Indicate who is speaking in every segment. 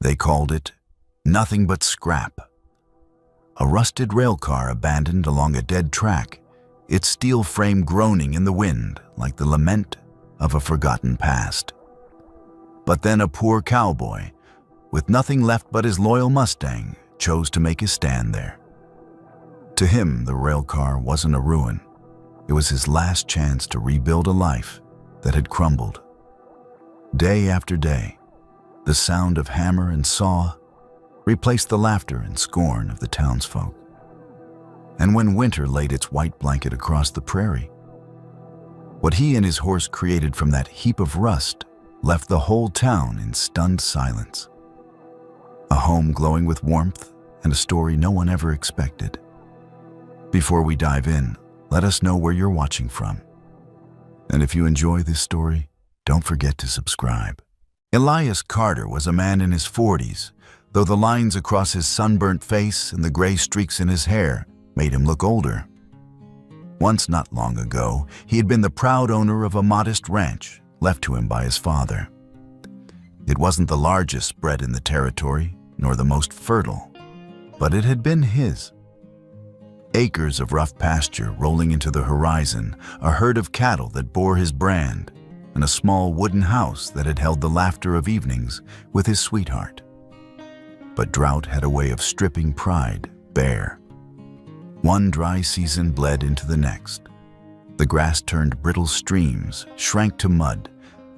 Speaker 1: They called it nothing but scrap. A rusted railcar abandoned along a dead track, its steel frame groaning in the wind like the lament of a forgotten past. But then a poor cowboy, with nothing left but his loyal Mustang, chose to make his stand there. To him, the railcar wasn't a ruin. It was his last chance to rebuild a life that had crumbled. Day after day, the sound of hammer and saw replaced the laughter and scorn of the townsfolk. And when winter laid its white blanket across the prairie, what he and his horse created from that heap of rust left the whole town in stunned silence. A home glowing with warmth and a story no one ever expected. Before we dive in, let us know where you're watching from. And if you enjoy this story, don't forget to subscribe. Elias Carter was a man in his 40s, though the lines across his sunburnt face and the gray streaks in his hair made him look older. Once not long ago, he had been the proud owner of a modest ranch left to him by his father. It wasn't the largest spread in the territory, nor the most fertile, but it had been his. Acres of rough pasture rolling into the horizon, a herd of cattle that bore his brand, and a small wooden house that had held the laughter of evenings with his sweetheart. But drought had a way of stripping pride bare. One dry season bled into the next. The grass turned brittle streams, shrank to mud,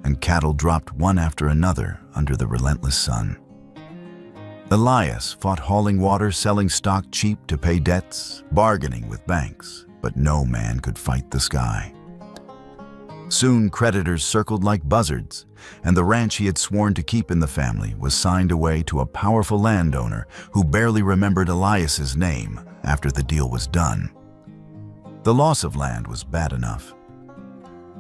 Speaker 1: and cattle dropped one after another under the relentless sun. Elias fought hauling water, selling stock cheap to pay debts, bargaining with banks, but no man could fight the sky. Soon creditors circled like buzzards, and the ranch he had sworn to keep in the family was signed away to a powerful landowner who barely remembered Elias's name after the deal was done. The loss of land was bad enough.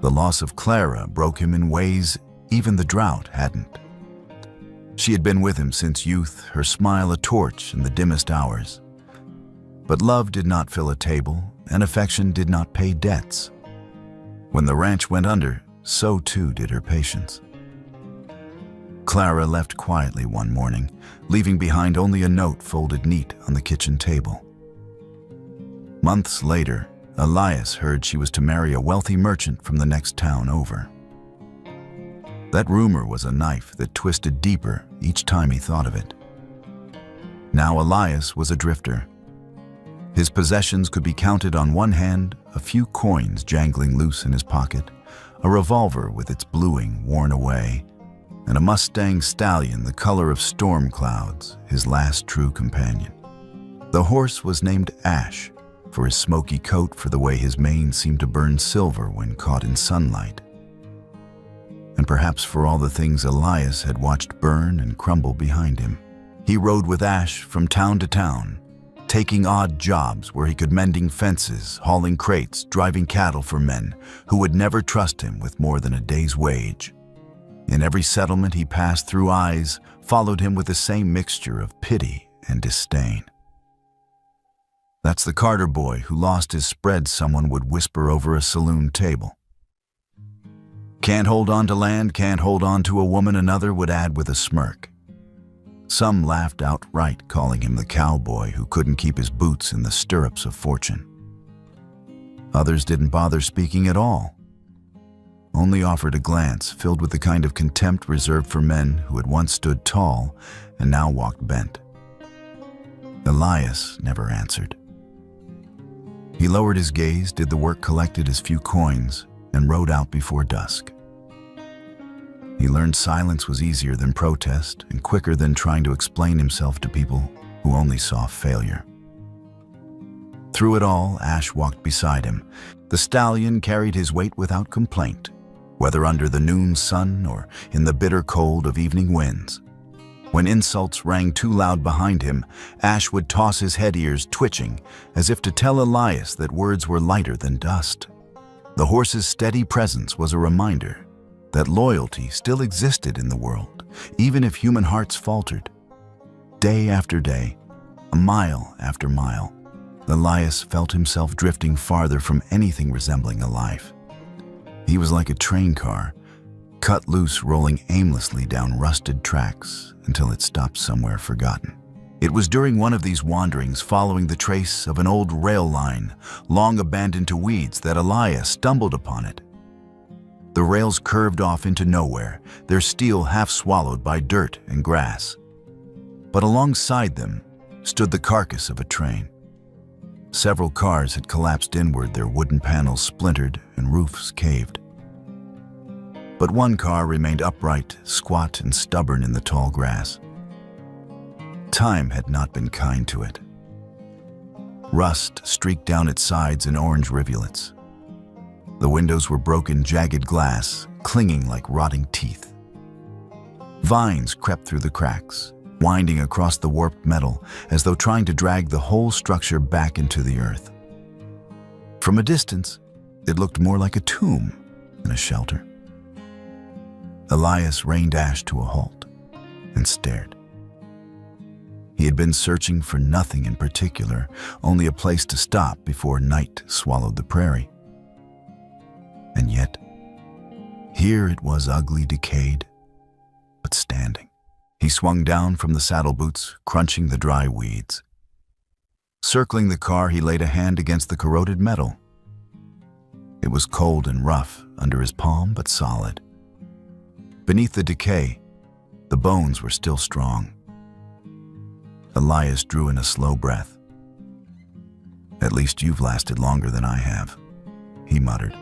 Speaker 1: The loss of Clara broke him in ways even the drought hadn't. She had been with him since youth, her smile a torch in the dimmest hours. But love did not fill a table, and affection did not pay debts. When the ranch went under, so too did her patience. Clara left quietly one morning, leaving behind only a note folded neat on the kitchen table. Months later, Elias heard she was to marry a wealthy merchant from the next town over. That rumor was a knife that twisted deeper each time he thought of it. Now Elias was a drifter. His possessions could be counted on one hand, a few coins jangling loose in his pocket, a revolver with its bluing worn away, and a Mustang stallion the color of storm clouds, his last true companion. The horse was named Ash, for his smoky coat, for the way his mane seemed to burn silver when caught in sunlight. And perhaps for all the things Elias had watched burn and crumble behind him. He rode with Ash from town to town, taking odd jobs where he could, mending fences, hauling crates, driving cattle for men who would never trust him with more than a day's wage. In every settlement he passed through, eyes followed him with the same mixture of pity and disdain. That's the Carter boy who lost his spread, someone would whisper over a saloon table. Can't hold on to land, can't hold on to a woman, another would add with a smirk. Some laughed outright, calling him the cowboy who couldn't keep his boots in the stirrups of fortune. Others didn't bother speaking at all, only offered a glance filled with the kind of contempt reserved for men who had once stood tall and now walked bent. Elias never answered. He lowered his gaze, did the work, collected his few coins, and rode out before dusk. He learned silence was easier than protest and quicker than trying to explain himself to people who only saw failure. Through it all, Ash walked beside him. The stallion carried his weight without complaint, whether under the noon sun or in the bitter cold of evening winds. When insults rang too loud behind him, Ash would toss his head, ears twitching, as if to tell Elias that words were lighter than dust. The horse's steady presence was a reminder that loyalty still existed in the world, even if human hearts faltered. Day after day, a mile after mile, Elias felt himself drifting farther from anything resembling a life. He was like a train car, cut loose, rolling aimlessly down rusted tracks until it stopped somewhere forgotten. It was during one of these wanderings, following the trace of an old rail line, long abandoned to weeds, that Elias stumbled upon it. The rails curved off into nowhere, their steel half swallowed by dirt and grass. But alongside them stood the carcass of a train. Several cars had collapsed inward, their wooden panels splintered and roofs caved. But one car remained upright, squat and stubborn in the tall grass. Time had not been kind to it. Rust streaked down its sides in orange rivulets. The windows were broken, jagged glass, clinging like rotting teeth. Vines crept through the cracks, winding across the warped metal as though trying to drag the whole structure back into the earth. From a distance, it looked more like a tomb than a shelter. Elias reined Ash to a halt and stared. He had been searching for nothing in particular, only a place to stop before night swallowed the prairie. And yet, here it was, ugly, decayed, but standing. He swung down from the saddle boots, crunching the dry weeds. Circling the car, he laid a hand against the corroded metal. It was cold and rough under his palm, but solid. Beneath the decay, the bones were still strong. Elias drew in a slow breath. "At least you've lasted longer than I have," he muttered.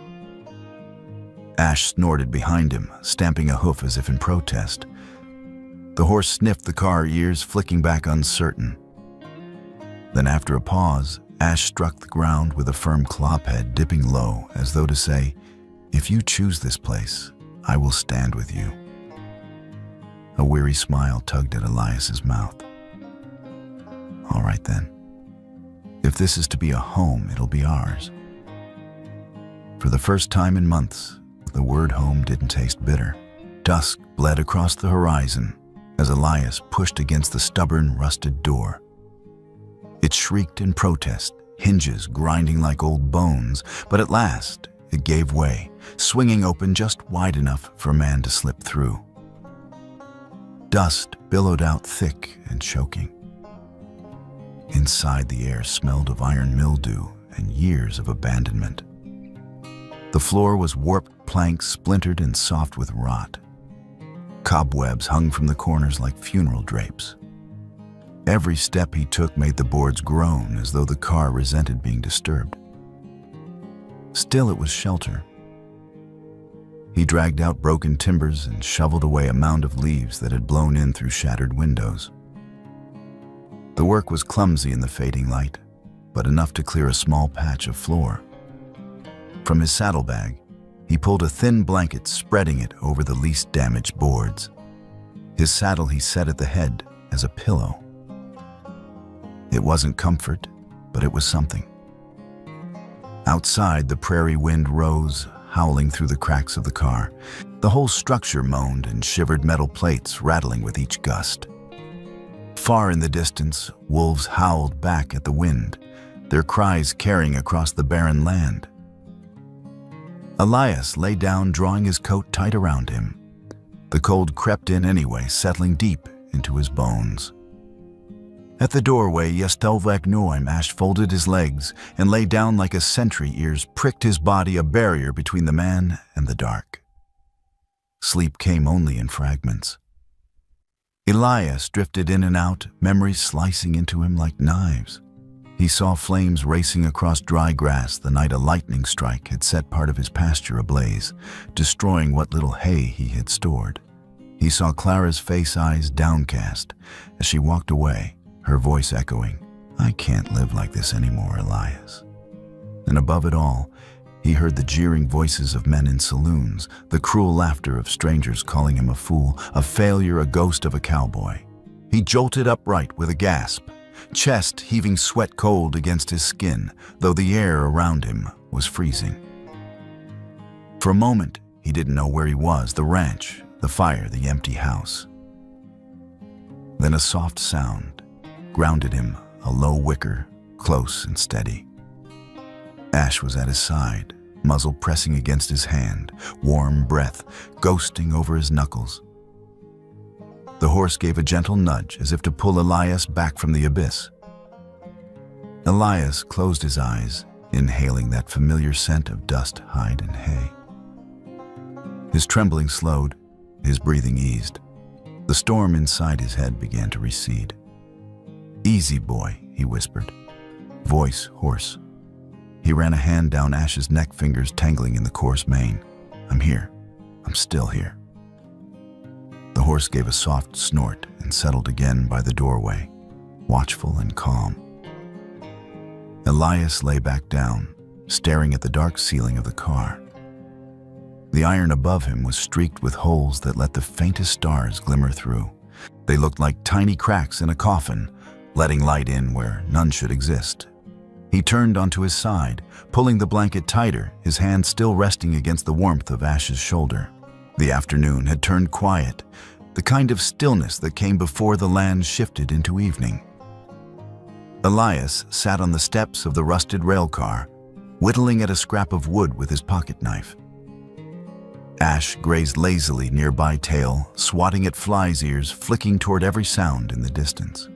Speaker 1: Ash snorted behind him, stamping a hoof as if in protest. The horse sniffed the car, ears flicking back uncertain. Then after a pause, Ash struck the ground with a firm clophead, dipping low, as though to say, "If you choose this place, I will stand with you." A weary smile tugged at Elias's mouth. "All right then. If this is to be a home, it'll be ours." For the first time in months, the word home didn't taste bitter. Dusk bled across the horizon as Elias pushed against the stubborn, rusted door. It shrieked in protest, hinges grinding like old bones, but at last it gave way, swinging open just wide enough for a man to slip through. Dust billowed out thick and choking. Inside, the air smelled of iron mildew and years of abandonment. The floor was warped planks, splintered and soft with rot. Cobwebs hung from the corners like funeral drapes. Every step he took made the boards groan, as though the car resented being disturbed. Still, it was shelter. He dragged out broken timbers and shoveled away a mound of leaves that had blown in through shattered windows. The work was clumsy in the fading light, but enough to clear a small patch of floor. From his saddlebag, he pulled a thin blanket, spreading it over the least damaged boards. His saddle he set at the head as a pillow. It wasn't comfort, but it was something. Outside, the prairie wind rose, howling through the cracks of the car. The whole structure moaned and shivered, metal plates rattling with each gust. Far in the distance, wolves howled back at the wind, their cries carrying across the barren land. Elias lay down, drawing his coat tight around him. The cold crept in anyway, settling deep into his bones. At the doorway, Ash folded his legs and lay down like a sentry, ears pricked his body, a barrier between the man and the dark. Sleep came only in fragments. Elias drifted in and out, memories slicing into him like knives. He saw flames racing across dry grass the night a lightning strike had set part of his pasture ablaze, destroying what little hay he had stored. He saw Clara's face, eyes downcast, as she walked away, her voice echoing, "I can't live like this anymore, Elias." And above it all, he heard the jeering voices of men in saloons, the cruel laughter of strangers calling him a fool, a failure, a ghost of a cowboy. He jolted upright with a gasp, chest heaving sweat cold against his skin, though the air around him was freezing. For a moment, he didn't know where he was, the ranch, the fire, the empty house. Then a soft sound grounded him, a low whicker, close and steady. Ash was at his side, muzzle pressing against his hand, warm breath ghosting over his knuckles. The horse gave a gentle nudge as if to pull Elias back from the abyss. Elias closed his eyes, inhaling that familiar scent of dust, hide, and hay. His trembling slowed, his breathing eased. The storm inside his head began to recede. "Easy, boy," he whispered, voice hoarse. He ran a hand down Ash's neck, fingers tangling in the coarse mane. "I'm here. I'm still here." The horse gave a soft snort and settled again by the doorway, watchful and calm. Elias lay back down, staring at the dark ceiling of the car. The iron above him was streaked with holes that let the faintest stars glimmer through. They looked like tiny cracks in a coffin, letting light in where none should exist. He turned onto his side, pulling the blanket tighter, his hand still resting against the warmth of Ash's shoulder. The afternoon had turned quiet, the kind of stillness that came before the land shifted into evening. Elias sat on the steps of the rusted rail car, whittling at a scrap of wood with his pocket knife. Ash grazed lazily nearby tail, swatting at flies' ears, flicking toward every sound in the distance.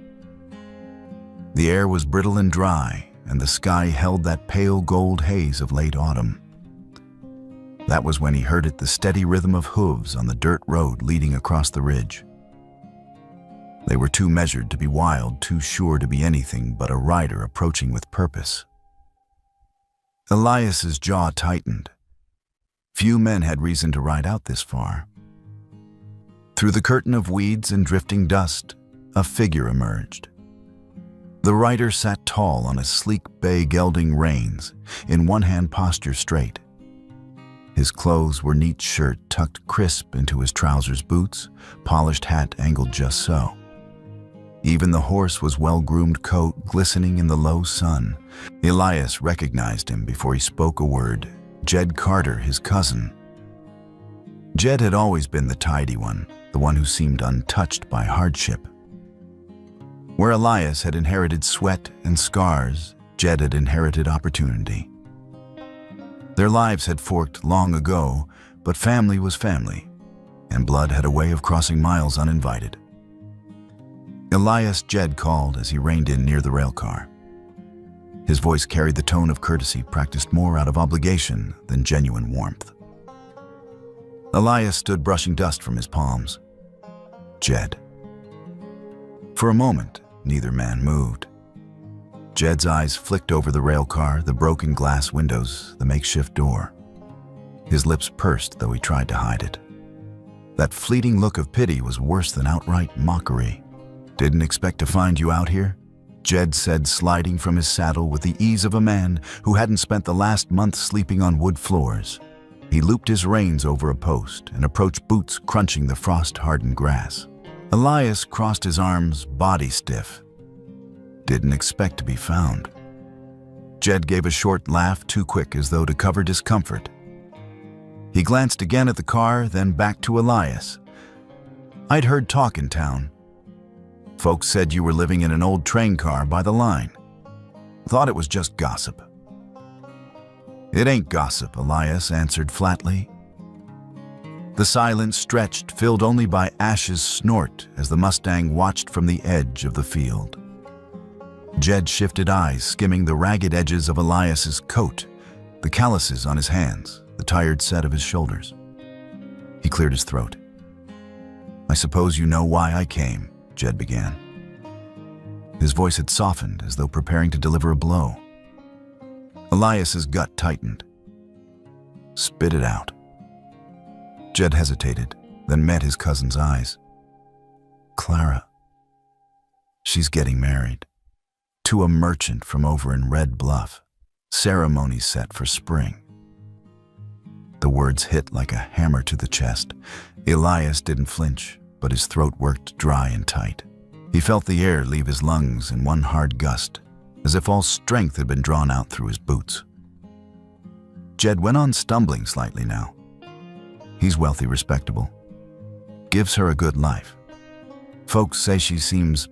Speaker 1: The air was brittle and dry, and the sky held that pale gold haze of late autumn. That was when he heard it, the steady rhythm of hooves on the dirt road leading across the ridge. They were too measured to be wild, too sure to be anything but a rider approaching with purpose. Elias's jaw tightened. Few men had reason to ride out this far. Through the curtain of weeds and drifting dust, a figure emerged. The rider sat tall on his sleek bay gelding reins, in one hand posture straight. His clothes were neat shirt tucked crisp into his trousers boots, polished hat angled just so. Even the horse was well-groomed coat glistening in the low sun. Elias recognized him before he spoke a word. Jed Carter, his cousin. Jed had always been the tidy one, the one who seemed untouched by hardship. Where Elias had inherited sweat and scars, Jed had inherited opportunity. Their lives had forked long ago, but family was family, and blood had a way of crossing miles uninvited. Elias, Jed called as he reined in near the railcar. His voice carried the tone of courtesy practiced more out of obligation than genuine warmth. Elias stood brushing dust from his palms. Jed. For a moment, neither man moved. Jed's eyes flicked over the railcar, the broken glass windows, the makeshift door. His lips pursed, though he tried to hide it. That fleeting look of pity was worse than outright mockery. "Didn't expect to find you out here?" Jed said, sliding from his saddle with the ease of a man who hadn't spent the last month sleeping on wood floors. He looped his reins over a post and approached boots crunching the frost-hardened grass. Elias crossed his arms, body stiff. "Didn't expect to be found." Jed gave a short laugh, too quick as though to cover discomfort. He glanced again at the car, then back to Elias. "I'd heard talk in town. Folks said you were living in an old train car by the line. Thought it was just gossip." "It ain't gossip," Elias answered flatly. The silence stretched, filled only by Ash's snort as the Mustang watched from the edge of the field. Jed shifted eyes, skimming the ragged edges of Elias's coat, the calluses on his hands, the tired set of his shoulders. He cleared his throat. "I suppose you know why I came," Jed began. His voice had softened as though preparing to deliver a blow. Elias's gut tightened. "Spit it out." Jed hesitated, then met his cousin's eyes. "Clara. She's getting married. To a merchant from over in Red Bluff. Ceremony set for spring." The words hit like a hammer to the chest. Elias didn't flinch, but his throat worked dry and tight. He felt the air leave his lungs in one hard gust, as if all strength had been drawn out through his boots. Jed went on, stumbling slightly now. "He's wealthy, respectable. Gives her a good life. Folks say she seems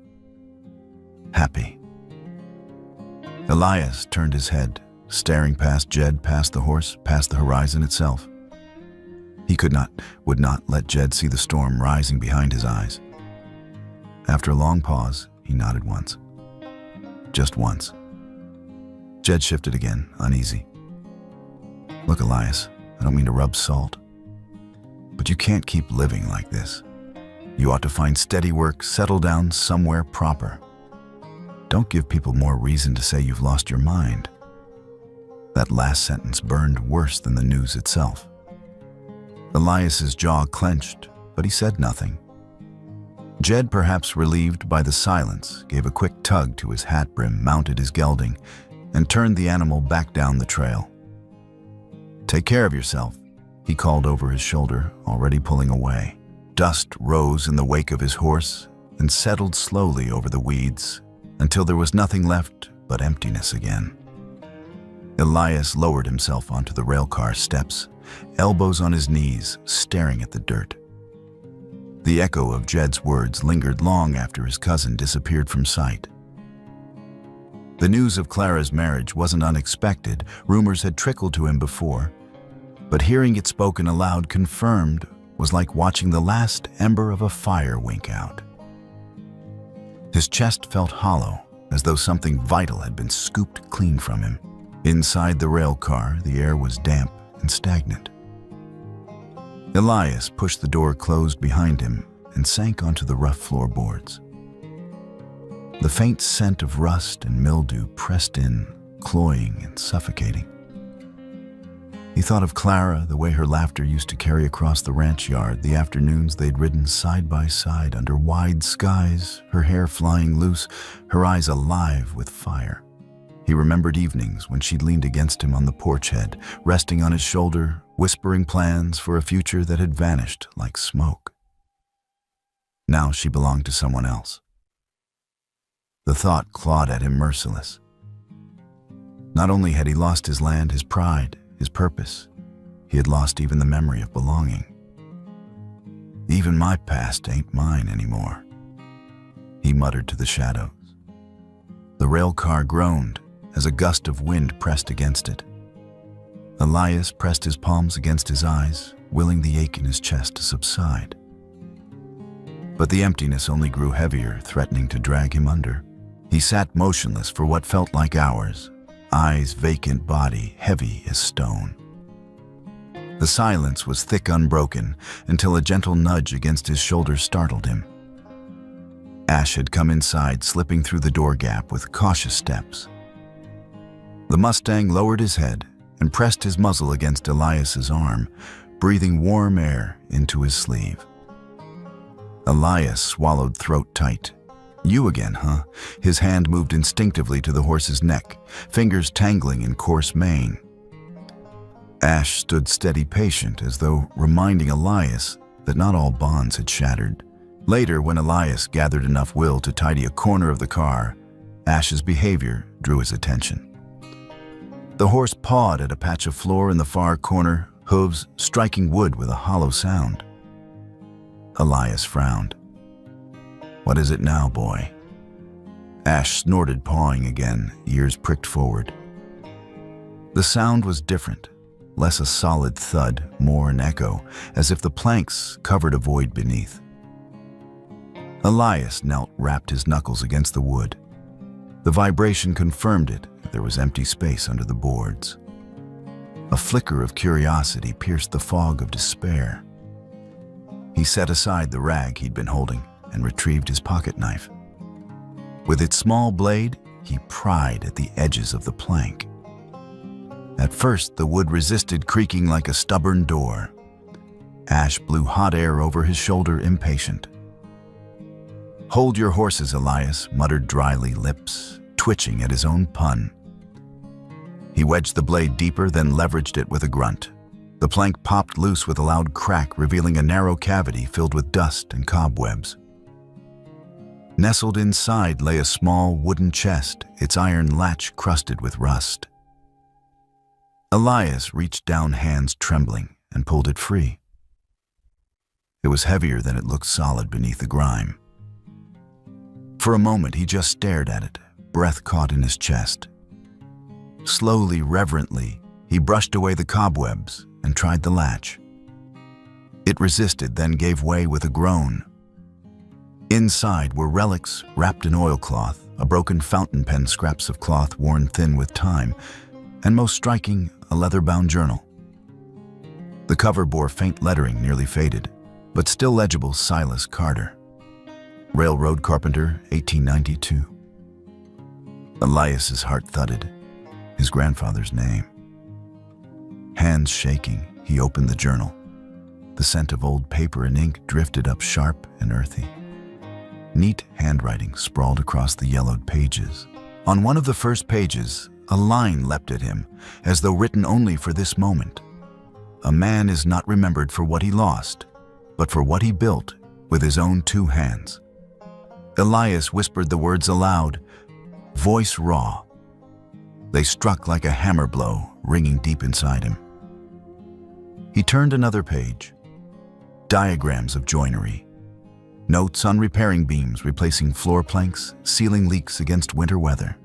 Speaker 1: happy." Elias turned his head, staring past Jed, past the horse, past the horizon itself. He would not let Jed see the storm rising behind his eyes. After a long pause, he nodded once. Just once. Jed shifted again, uneasy. Look, Elias, I don't mean to rub salt, but you can't keep living like this. You ought to find steady work, settle down somewhere proper. Don't give people more reason to say you've lost your mind. That last sentence burned worse than the news itself. Elias's jaw clenched, but he said nothing. Jed, perhaps relieved by the silence, gave a quick tug to his hat brim, mounted his gelding, and turned the animal back down the trail. Take care of yourself, he called over his shoulder, already pulling away. Dust rose in the wake of his horse and settled slowly over the weeds until there was nothing left but emptiness again. Elias lowered himself onto the railcar steps, elbows on his knees, staring at the dirt. The echo of Jed's words lingered long after his cousin disappeared from sight. The news of Clara's marriage wasn't unexpected. Rumors had trickled to him before, but hearing it spoken aloud confirmed was like watching the last ember of a fire wink out. His chest felt hollow, as though something vital had been scooped clean from him. Inside the rail car, the air was damp and stagnant. Elias pushed the door closed behind him and sank onto the rough floorboards. The faint scent of rust and mildew pressed in, cloying and suffocating. He thought of Clara, the way her laughter used to carry across the ranch yard, the afternoons they'd ridden side by side under wide skies, her hair flying loose, her eyes alive with fire. He remembered evenings when she'd leaned against him on the porch head, resting on his shoulder, whispering plans for a future that had vanished like smoke. Now she belonged to someone else. The thought clawed at him merciless. Not only had he lost his land, his pride, his purpose, he had lost even the memory of belonging. Even my past ain't mine anymore, he muttered to the shadows. The rail car groaned as a gust of wind pressed against it. Elias pressed his palms against his eyes, willing the ache in his chest to subside. But the emptiness only grew heavier, threatening to drag him under. He sat motionless for what felt like hours, eyes vacant, body heavy as stone. The silence was thick, unbroken, until a gentle nudge against his shoulder startled him. Ash had come inside, slipping through the door gap with cautious steps. The Mustang lowered his head and pressed his muzzle against Elias's arm, breathing warm air into his sleeve. Elias swallowed throat tight. You again, huh? His hand moved instinctively to the horse's neck, fingers tangling in coarse mane. Ash stood steady, patient, as though reminding Elias that not all bonds had shattered. Later, when Elias gathered enough will to tidy a corner of the car, Ash's behavior drew his attention. The horse pawed at a patch of floor in the far corner, hooves striking wood with a hollow sound. Elias frowned. What is it now, boy? Ash snorted, pawing again, ears pricked forward. The sound was different, less a solid thud, more an echo, as if the planks covered a void beneath. Elias knelt, rapped his knuckles against the wood. The vibration confirmed it. There was empty space under the boards. A flicker of curiosity pierced the fog of despair. He set aside the rag he'd been holding and retrieved his pocket knife. With its small blade, he pried at the edges of the plank. At first, the wood resisted, creaking like a stubborn door. Ash blew hot air over his shoulder, impatient. Hold your horses, Elias, muttered dryly, lips twitching at his own pun. He wedged the blade deeper, then leveraged it with a grunt. The plank popped loose with a loud crack, revealing a narrow cavity filled with dust and cobwebs. Nestled inside lay a small wooden chest, its iron latch crusted with rust. Elias reached down, hands trembling, and pulled it free. It was heavier than it looked, solid beneath the grime. For a moment he just stared at it, breath caught in his chest. Slowly, reverently, he brushed away the cobwebs and tried the latch. It resisted, then gave way with a groan. Inside were relics wrapped in oilcloth, a broken fountain pen, scraps of cloth worn thin with time, and most striking, a leather-bound journal. The cover bore faint lettering, nearly faded, but still legible: Silas Carter, railroad carpenter, 1892. Elias's heart thudded. His grandfather's name. Hands shaking, he opened the journal. The scent of old paper and ink drifted up, sharp and earthy. Neat handwriting sprawled across the yellowed pages. On one of the first pages, a line leapt at him, as though written only for this moment. A man is not remembered for what he lost, but for what he built with his own 2 hands. Elias whispered the words aloud, voice raw. They struck like a hammer blow, ringing deep inside him. He turned another page. Diagrams of joinery. Notes on repairing beams, replacing floor planks, sealing leaks against winter weather.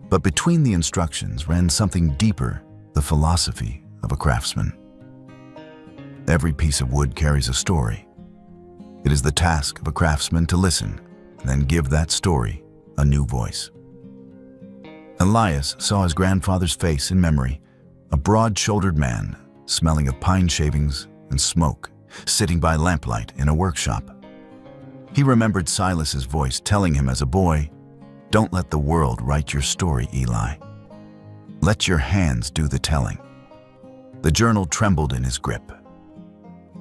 Speaker 1: But between the instructions ran something deeper, the philosophy of a craftsman. Every piece of wood carries a story. It is the task of a craftsman to listen, and then give that story a new voice. Elias saw his grandfather's face in memory, a broad-shouldered man, smelling of pine shavings and smoke, sitting by lamplight in a workshop. He remembered Silas's voice telling him as a boy, "Don't let the world write your story, Eli. Let your hands do the telling." The journal trembled in his grip.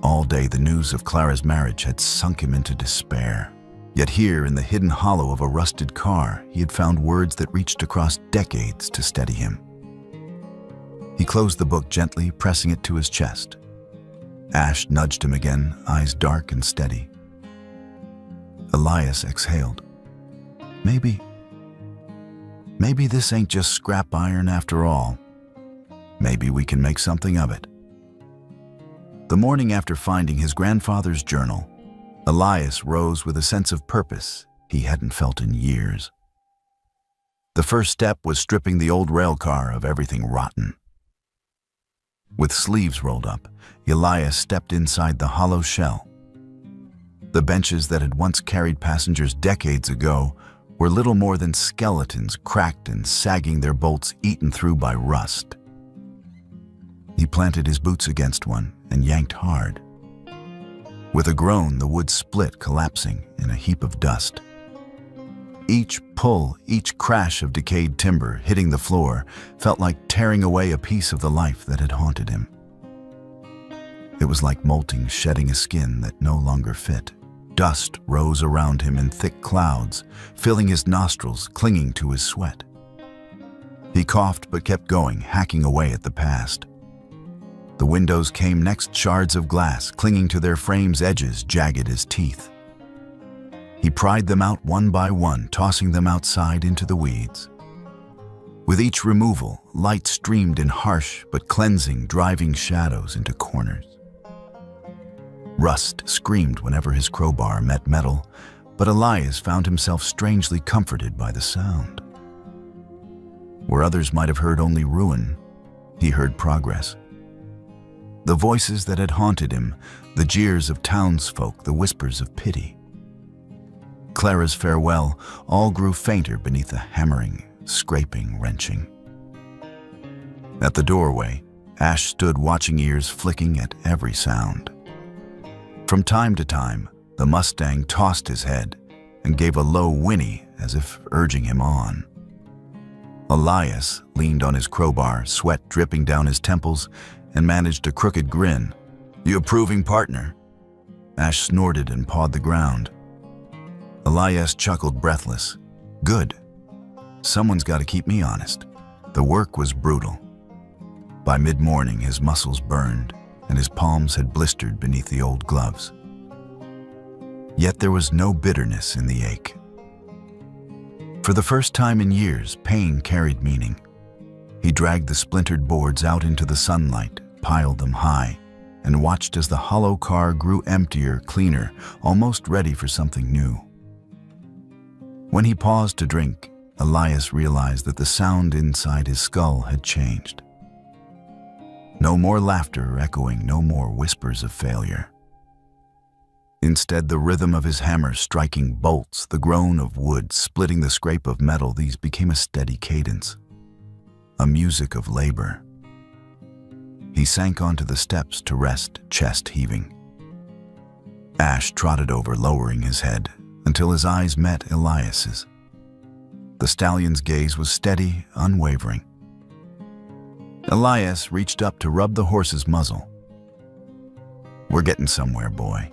Speaker 1: All day the news of Clara's marriage had sunk him into despair. Yet here, in the hidden hollow of a rusted car, he had found words that reached across decades to steady him. He closed the book gently, pressing it to his chest. Ash nudged him again, eyes dark and steady. Elias exhaled. Maybe this ain't just scrap iron after all. Maybe we can make something of it. The morning after finding his grandfather's journal, Elias rose with a sense of purpose he hadn't felt in years. The first step was stripping the old rail car of everything rotten. With sleeves rolled up, Elias stepped inside the hollow shell. The benches that had once carried passengers decades ago were little more than skeletons, cracked and sagging, their bolts eaten through by rust. He planted his boots against one and yanked hard. With a groan, the wood split, collapsing in a heap of dust. Each pull, each crash of decayed timber hitting the floor felt like tearing away a piece of the life that had haunted him. It was like molting, shedding a skin that no longer fit. Dust rose around him in thick clouds, filling his nostrils, clinging to his sweat. He coughed but kept going, hacking away at the past. The windows came next, shards of glass clinging to their frames' edges, jagged as teeth. He pried them out one by one, tossing them outside into the weeds. With each removal, light streamed in harsh but cleansing, driving shadows into corners. Rust screamed whenever his crowbar met metal, but Elias found himself strangely comforted by the sound. Where others might have heard only ruin, he heard progress. The voices that had haunted him, the jeers of townsfolk, the whispers of pity. Clara's farewell all grew fainter beneath the hammering, scraping, wrenching. At the doorway, Ash stood, watching, ears flicking at every sound. From time to time, the Mustang tossed his head and gave a low whinny as if urging him on. Elias leaned on his crowbar, sweat dripping down his temples, and managed a crooked grin. "You approving, partner?" Ash snorted and pawed the ground. Elias chuckled, breathless. "Good. Someone's got to keep me honest." The work was brutal. By mid-morning, his muscles burned, and his palms had blistered beneath the old gloves. Yet there was no bitterness in the ache. For the first time in years, pain carried meaning. He dragged the splintered boards out into the sunlight, piled them high, and watched as the hollow car grew emptier, cleaner, almost ready for something new. When he paused to drink, Elias realized that the sound inside his skull had changed. No more laughter echoing, no more whispers of failure. Instead, the rhythm of his hammer striking bolts, the groan of wood splitting the scrape of metal, these became a steady cadence, a music of labor. He sank onto the steps to rest, chest heaving. Ash trotted over, lowering his head, until his eyes met Elias's. The stallion's gaze was steady, unwavering. Elias reached up to rub the horse's muzzle. "We're getting somewhere, boy."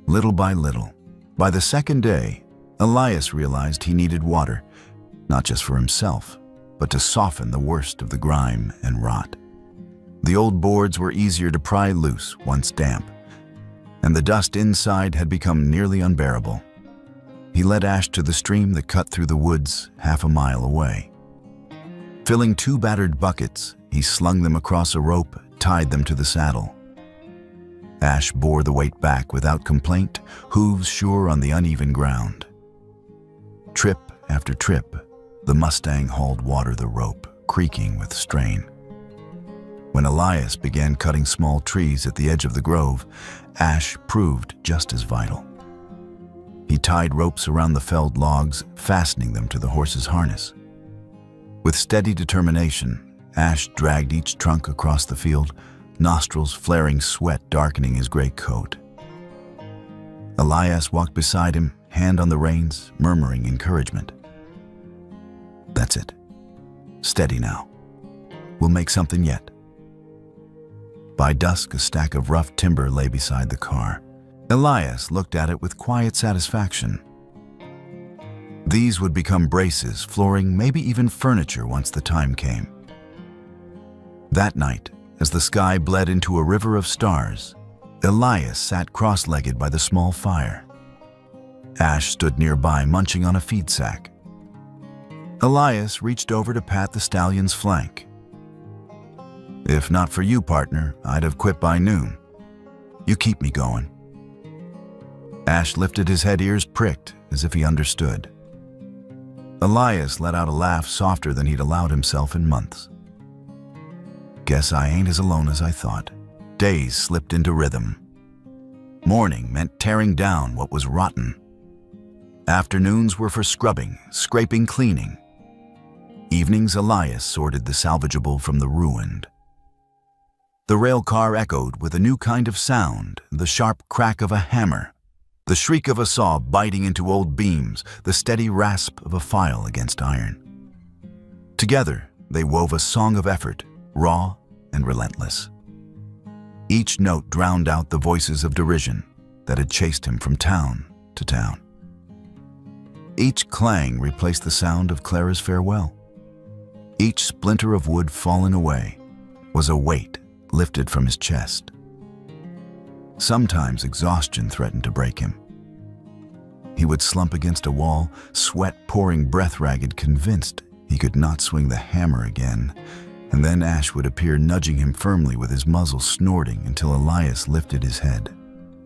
Speaker 1: Little by little, by the second day, Elias realized he needed water, not just for himself, but to soften the worst of the grime and rot. The old boards were easier to pry loose once damp, and the dust inside had become nearly unbearable. He led Ash to the stream that cut through the woods half a mile away. Filling 2 battered buckets, he slung them across a rope, tied them to the saddle. Ash bore the weight back without complaint, hooves sure on the uneven ground. Trip after trip, the Mustang hauled water the rope, creaking with strain. When Elias began cutting small trees at the edge of the grove, Ash proved just as vital. He tied ropes around the felled logs, fastening them to the horse's harness. With steady determination, Ash dragged each trunk across the field, nostrils flaring, sweat darkening his gray coat. Elias walked beside him, hand on the reins, murmuring encouragement. "That's it. Steady now. We'll make something yet." By dusk, a stack of rough timber lay beside the car. Elias looked at it with quiet satisfaction. These would become braces, flooring, maybe even furniture once the time came. That night, as the sky bled into a river of stars, Elias sat cross-legged by the small fire. Ash stood nearby, munching on a feed sack. Elias reached over to pat the stallion's flank. "If not for you, partner, I'd have quit by noon. You keep me going." Ash lifted his head, ears pricked, as if he understood. Elias let out a laugh softer than he'd allowed himself in months. "Guess I ain't as alone as I thought." Days slipped into rhythm. Morning meant tearing down what was rotten. Afternoons were for scrubbing, scraping, cleaning. Evenings, Elias sorted the salvageable from the ruined. The rail car echoed with a new kind of sound, the sharp crack of a hammer, the shriek of a saw biting into old beams, the steady rasp of a file against iron. Together, they wove a song of effort, raw and relentless. Each note drowned out the voices of derision that had chased him from town to town. Each clang replaced the sound of Clara's farewell. Each splinter of wood fallen away was a weight lifted from his chest. Sometimes exhaustion threatened to break him. He would slump against a wall, sweat pouring, breath ragged, convinced he could not swing the hammer again, and then Ash would appear, nudging him firmly with his muzzle, snorting until Elias lifted his head.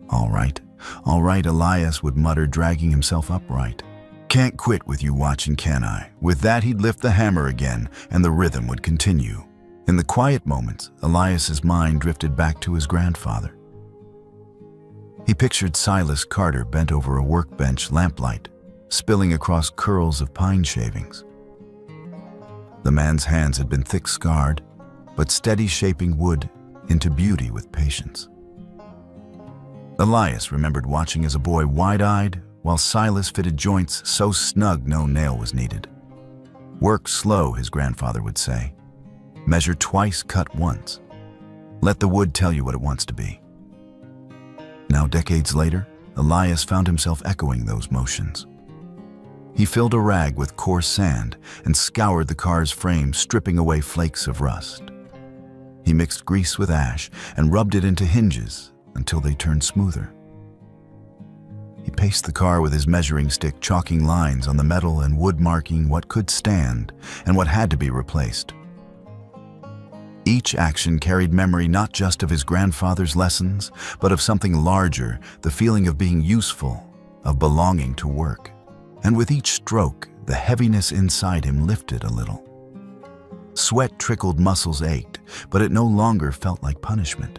Speaker 1: All right, Elias would mutter, dragging himself upright. "Can't quit with you watching, can I?" With that, he'd lift the hammer again, and the rhythm would continue. In the quiet moments, Elias's mind drifted back to his grandfather. He pictured Silas Carter bent over a workbench, lamplight spilling across curls of pine shavings. The man's hands had been thick-scarred, but steady, shaping wood into beauty with patience. Elias remembered watching as a boy, wide-eyed, while Silas fitted joints so snug no nail was needed. "Work slow," his grandfather would say. "Measure twice, cut once. Let the wood tell you what it wants to be." Now, decades later, Elias found himself echoing those motions. He filled a rag with coarse sand and scoured the car's frame, stripping away flakes of rust. He mixed grease with ash and rubbed it into hinges until they turned smoother. He paced the car with his measuring stick, chalking lines on the metal and wood, marking what could stand and what had to be replaced. Each action carried memory not just of his grandfather's lessons, but of something larger, the feeling of being useful, of belonging to work. And with each stroke, the heaviness inside him lifted a little. Sweat trickled, muscles ached, but it no longer felt like punishment.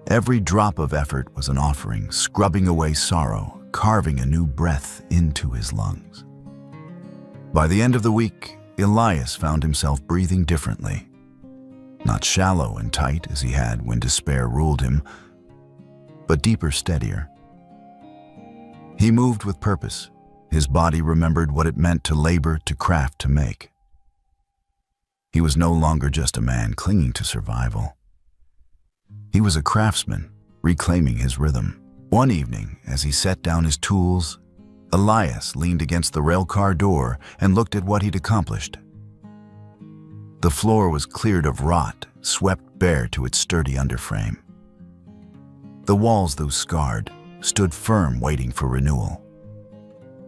Speaker 1: Every drop of effort was an offering, scrubbing away sorrow, carving a new breath into his lungs. By the end of the week, Elias found himself breathing differently. Not shallow and tight as he had when despair ruled him, but deeper, steadier. He moved with purpose. His body remembered what it meant to labor, to craft, to make. He was no longer just a man clinging to survival. He was a craftsman, reclaiming his rhythm. One evening, as he set down his tools, Elias leaned against the railcar door and looked at what he'd accomplished. The floor was cleared of rot, swept bare to its sturdy underframe. The walls, though scarred, stood firm, waiting for renewal.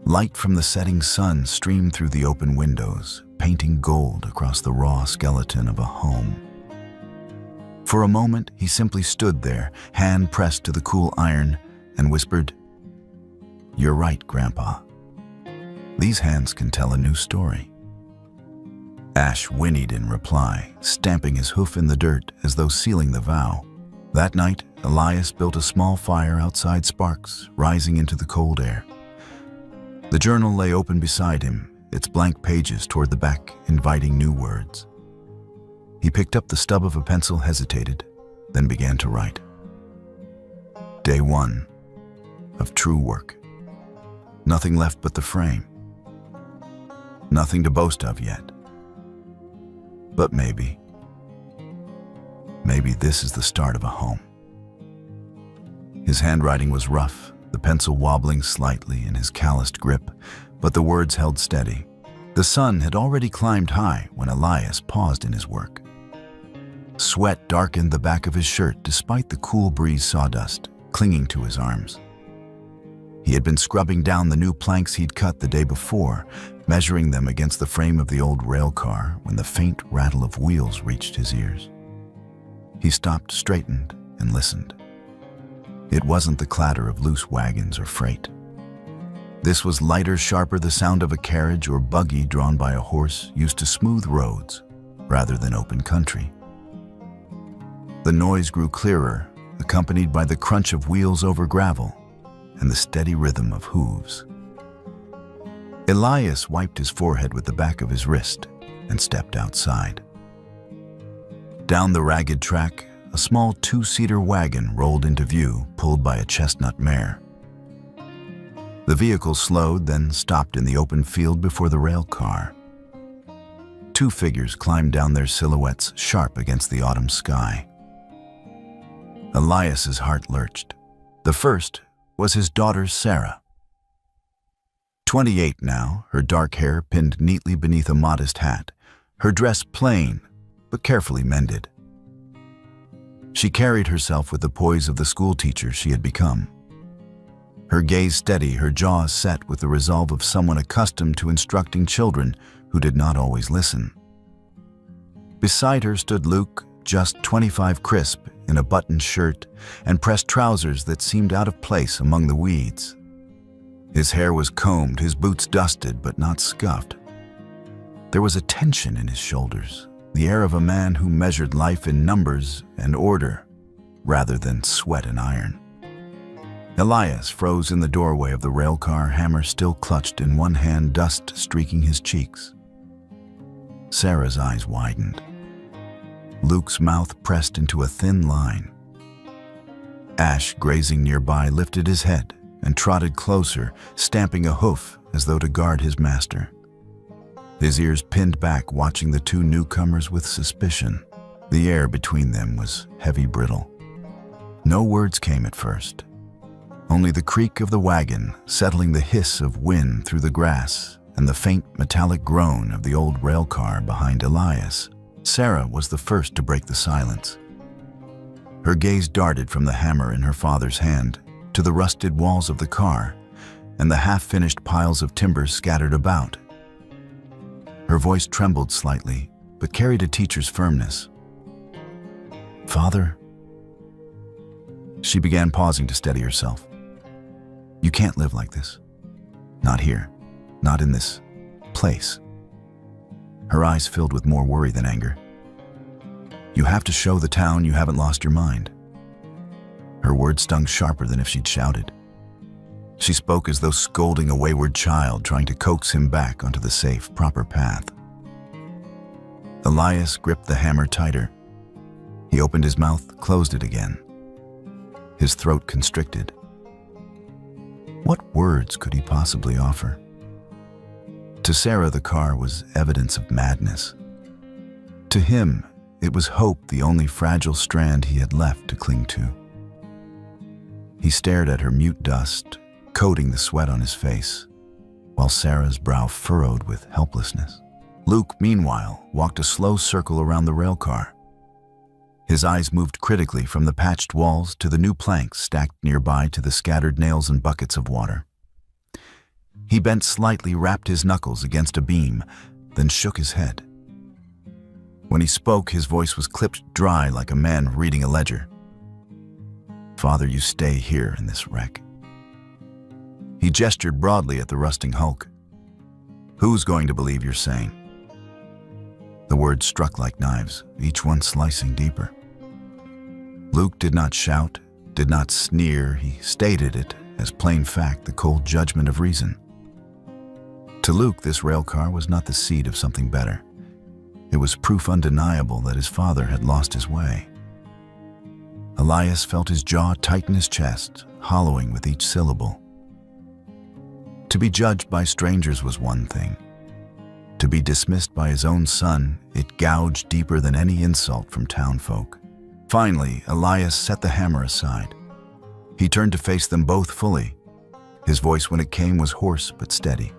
Speaker 1: Light from the setting sun streamed through the open windows, painting gold across the raw skeleton of a home. For a moment, he simply stood there, hand pressed to the cool iron, and whispered, "You're right, Grandpa. These hands can tell a new story." Ash whinnied in reply, stamping his hoof in the dirt as though sealing the vow. That night, Elias built a small fire outside, sparks rising into the cold air. The journal lay open beside him, its blank pages toward the back, inviting new words. He picked up the stub of a pencil, hesitated, then began to write. Day 1 of true work. Nothing left but the frame. Nothing to boast of yet. But maybe this is the start of a home. His handwriting was rough, the pencil wobbling slightly in his calloused grip, but the words held steady. The sun had already climbed high when Elias paused in his work. Sweat darkened the back of his shirt despite the cool breeze sawdust clinging to his arms. He had been scrubbing down the new planks he'd cut the day before, measuring them against the frame of the old rail car when the faint rattle of wheels reached his ears. He stopped, straightened, and listened. It wasn't the clatter of loose wagons or freight. This was lighter, sharper, the sound of a carriage or buggy drawn by a horse used to smooth roads rather than open country. The noise grew clearer, accompanied by the crunch of wheels over gravel and the steady rhythm of hooves. Elias wiped his forehead with the back of his wrist and stepped outside. Down the ragged track, a small two-seater wagon rolled into view, pulled by a chestnut mare. The vehicle slowed, then stopped in the open field before the rail car. Two figures climbed down, their silhouettes sharp against the autumn sky. Elias's heart lurched. The first was his daughter, Sarah. 28 now, her dark hair pinned neatly beneath a modest hat, her dress plain but carefully mended. She carried herself with the poise of the schoolteacher she had become. Her gaze steady, her jaw set with the resolve of someone accustomed to instructing children who did not always listen. Beside her stood Luke, just 25, crisp, in a buttoned shirt and pressed trousers that seemed out of place among the weeds. His hair was combed, his boots dusted but not scuffed. There was a tension in his shoulders, the air of a man who measured life in numbers and order rather than sweat and iron. Elias froze in the doorway of the railcar, hammer still clutched in one hand, dust streaking his cheeks. Sarah's eyes widened. Luke's mouth pressed into a thin line. Ash, grazing nearby, lifted his head and trotted closer, stamping a hoof as though to guard his master. His ears pinned back, watching the two newcomers with suspicion. The air between them was heavy, brittle. No words came at first. Only the creak of the wagon, settling the hiss of wind through the grass, and the faint metallic groan of the old rail car behind Elias. Sarah was the first to break the silence. Her gaze darted from the hammer in her father's hand to the rusted walls of the car and the half-finished piles of timber scattered about. Her voice trembled slightly, but carried a teacher's firmness. "Father?" She began, pausing to steady herself. "You can't live like this. Not here. Not in this place. Her eyes filled with more worry than anger. "You have to show the town you haven't lost your mind." Her words stung sharper than if she'd shouted. She spoke as though scolding a wayward child, trying to coax him back onto the safe, proper path. Elias gripped the hammer tighter. He opened his mouth, closed it again. His throat constricted. What words could he possibly offer? To Sarah, the car was evidence of madness. To him, it was hope, the only fragile strand he had left to cling to. He stared at her mute dust, coating the sweat on his face, while Sarah's brow furrowed with helplessness. Luke, meanwhile, walked a slow circle around the railcar. His eyes moved critically from the patched walls to the new planks stacked nearby to the scattered nails and buckets of water. He bent slightly, rapped his knuckles against a beam, then shook his head. When he spoke, his voice was clipped dry like a man reading a ledger. "Father, you stay here in this wreck." He gestured broadly at the rusting hulk. "Who's going to believe you're sane?" The words struck like knives, each one slicing deeper. Luke did not shout, did not sneer. He stated it as plain fact, the cold judgment of reason. To Luke, this railcar was not the seed of something better. It was proof undeniable that his father had lost his way. Elias felt his jaw tighten his chest, hollowing with each syllable. To be judged by strangers was one thing. To be dismissed by his own son, it gouged deeper than any insult from townfolk. Finally, Elias set the hammer aside. He turned to face them both fully. His voice, when it came, was hoarse but steady.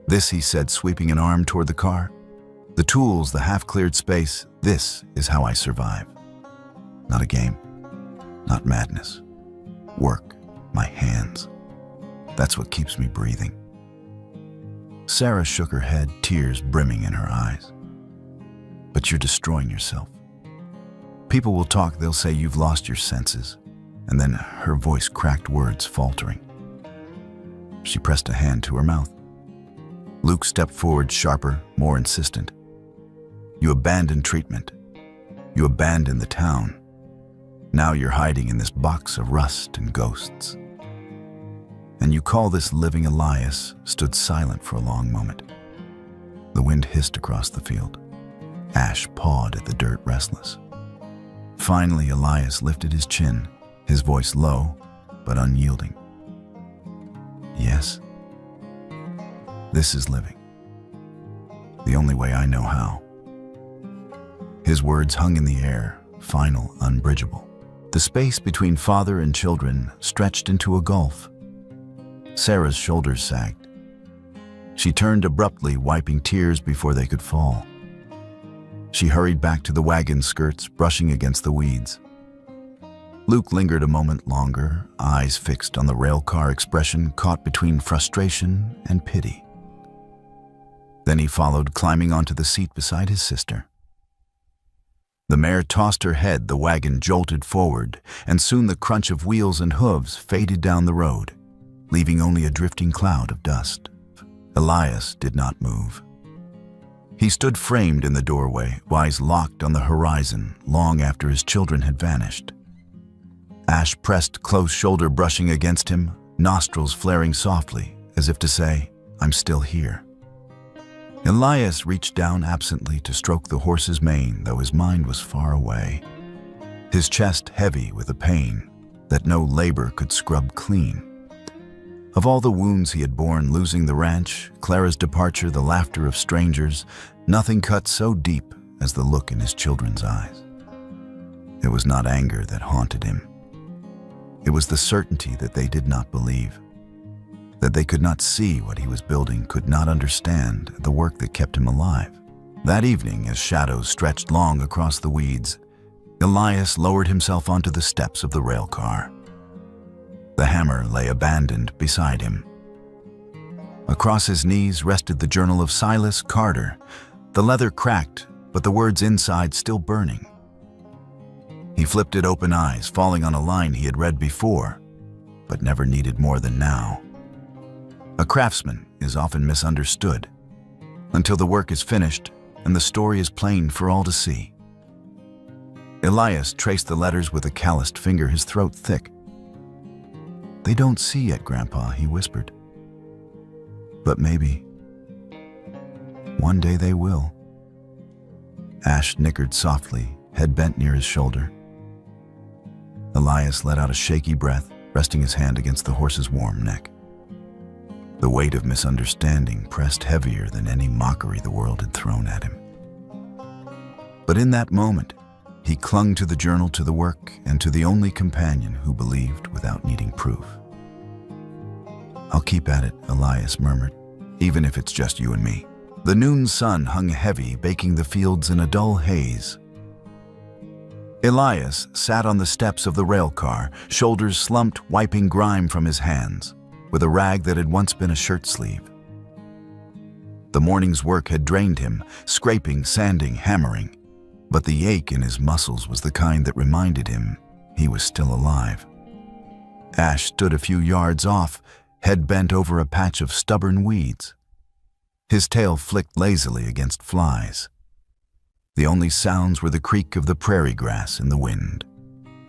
Speaker 1: "This," he said, sweeping an arm toward the car. "The tools, the half-cleared space, this is how I survive. Not a game, not madness. Work, my hands. That's what keeps me breathing." Sarah shook her head, tears brimming in her eyes. "But you're destroying yourself. People will talk, they'll say you've lost your senses." And then her voice cracked, words faltering. She pressed a hand to her mouth. Luke stepped forward, sharper, more insistent. "You abandoned treatment. You abandoned the town. Now you're hiding in this box of rust and ghosts. And you call this living?" Elias stood silent for a long moment. The wind hissed across the field. Ash pawed at the dirt, restless. Finally, Elias lifted his chin, his voice low but unyielding. "Yes, this is living. The only way I know how." His words hung in the air, final, unbridgeable. The space between father and children stretched into a gulf. Sarah's shoulders sagged. She turned abruptly, wiping tears before they could fall. She hurried back to the wagon skirts, brushing against the weeds. Luke lingered a moment longer, eyes fixed on the railcar, expression caught between frustration and pity. Then he followed, climbing onto the seat beside his sister. The mare tossed her head, the wagon jolted forward, and soon the crunch of wheels and hooves faded down the road, leaving only a drifting cloud of dust. Elias did not move. He stood framed in the doorway, eyes locked on the horizon, long after his children had vanished. Ash pressed close, shoulder brushing against him, nostrils flaring softly, as if to say, "I'm still here." Elias reached down absently to stroke the horse's mane, though his mind was far away. His chest heavy with a pain that no labor could scrub clean. Of all the wounds he had borne, losing the ranch, Clara's departure, the laughter of strangers, nothing cut so deep as the look in his children's eyes. It was not anger that haunted him. It was the certainty that they did not believe, that they could not see what he was building, could not understand the work that kept him alive. That evening, as shadows stretched long across the weeds, Elias lowered himself onto the steps of the rail car. The hammer lay abandoned beside him. Across his knees rested the journal of Silas Carter, the leather cracked, but the words inside still burning. He flipped it open, eyes falling on a line he had read before, but never needed more than now. A craftsman is often misunderstood, until the work is finished and the story is plain for all to see. Elias traced the letters with a calloused finger, his throat thick. "They don't see yet, Grandpa," he whispered. "But maybe one day they will." Ash nickered softly, head bent near his shoulder. Elias let out a shaky breath, resting his hand against the horse's warm neck. The weight of misunderstanding pressed heavier than any mockery the world had thrown at him. But in that moment, he clung to the journal, to the work, and to the only companion who believed without needing proof. "I'll keep at it," Elias murmured, "even if it's just you and me." The noon sun hung heavy, baking the fields in a dull haze. Elias sat on the steps of the rail car, shoulders slumped, wiping grime from his hands, with a rag that had once been a shirt sleeve. The morning's work had drained him, scraping, sanding, hammering, but the ache in his muscles was the kind that reminded him he was still alive. Ash stood a few yards off, head bent over a patch of stubborn weeds. His tail flicked lazily against flies. The only sounds were the creak of the prairie grass in the wind,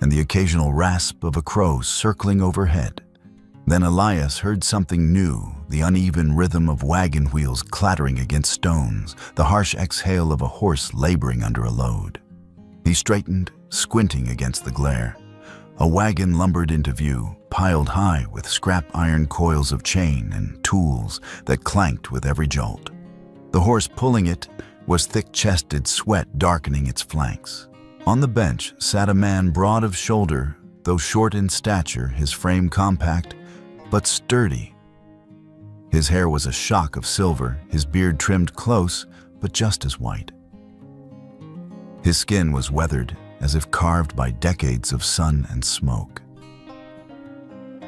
Speaker 1: and the occasional rasp of a crow circling overhead. Then Elias heard something new, the uneven rhythm of wagon wheels clattering against stones, the harsh exhale of a horse laboring under a load. He straightened, squinting against the glare. A wagon lumbered into view, piled high with scrap iron coils of chain and tools that clanked with every jolt. The horse pulling it was thick-chested, sweat darkening its flanks. On the bench sat a man broad of shoulder, though short in stature, his frame compact but sturdy. His hair was a shock of silver, his beard trimmed close but just as white. His skin was weathered, as if carved by decades of sun and smoke.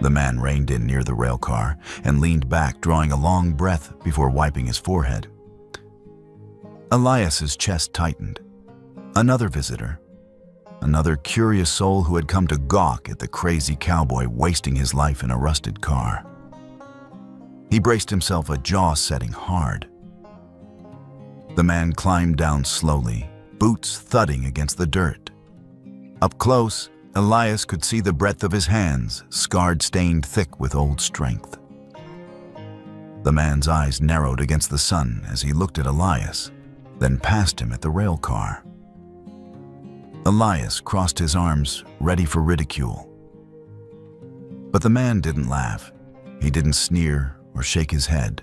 Speaker 1: The man reined in near the rail car and leaned back, drawing a long breath before wiping his forehead. Elias's chest tightened. Another visitor. Another curious soul who had come to gawk at the crazy cowboy wasting his life in a rusted car. He braced himself, a jaw setting hard. The man climbed down slowly, boots thudding against the dirt. Up close, Elias could see the breadth of his hands, scarred, stained thick with old strength. The man's eyes narrowed against the sun as he looked at Elias, then past him at the rail car. Elias crossed his arms, ready for ridicule. But the man didn't laugh. He didn't sneer or shake his head.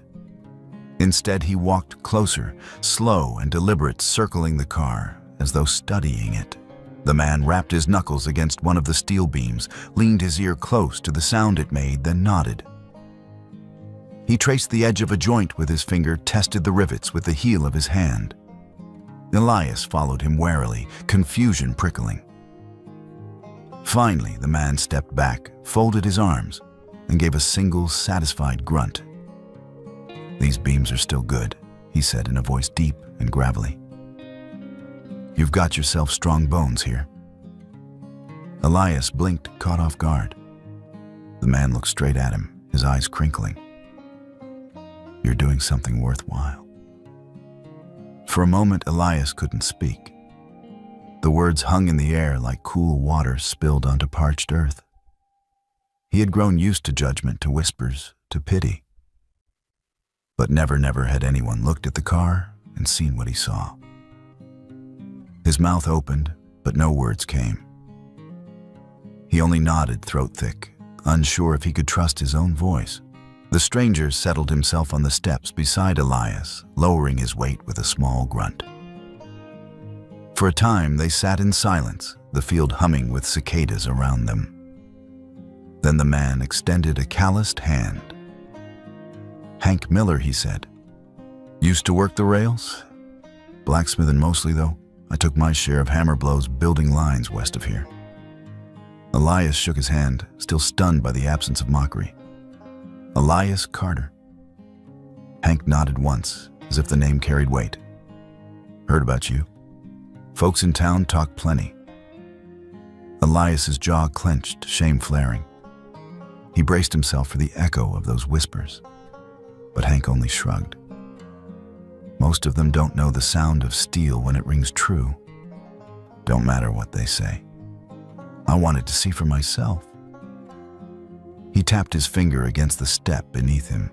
Speaker 1: Instead, he walked closer, slow and deliberate, circling the car as though studying it. The man rapped his knuckles against one of the steel beams, leaned his ear close to the sound it made, then nodded. He traced the edge of a joint with his finger, tested the rivets with the heel of his hand. Elias followed him warily, confusion prickling. Finally, the man stepped back, folded his arms, and gave a single, satisfied grunt. "These beams are still good," he said in a voice deep and gravelly. "You've got yourself strong bones here." Elias blinked, caught off guard. The man looked straight at him, his eyes crinkling. "You're doing something worthwhile." For a moment, Elias couldn't speak. The words hung in the air like cool water spilled onto parched earth. He had grown used to judgment, to whispers, to pity. But never had anyone looked at the car and seen what he saw. His mouth opened, but no words came. He only nodded, throat thick, unsure if he could trust his own voice. The stranger settled himself on the steps beside Elias, lowering his weight with a small grunt. For a time, they sat in silence, the field humming with cicadas around them. Then the man extended a calloused hand. "Hank Miller," he said. "Used to work the rails? Blacksmithing mostly, though. I took my share of hammer blows building lines west of here." Elias shook his hand, still stunned by the absence of mockery. "Elias Carter." Hank nodded once, as if the name carried weight. "Heard about you. Folks in town talk plenty." Elias's jaw clenched, shame flaring. He braced himself for the echo of those whispers, but Hank only shrugged. Most of them don't know the sound of steel when it rings true. Don't matter what they say. I wanted to see for myself. He tapped his finger against the step beneath him.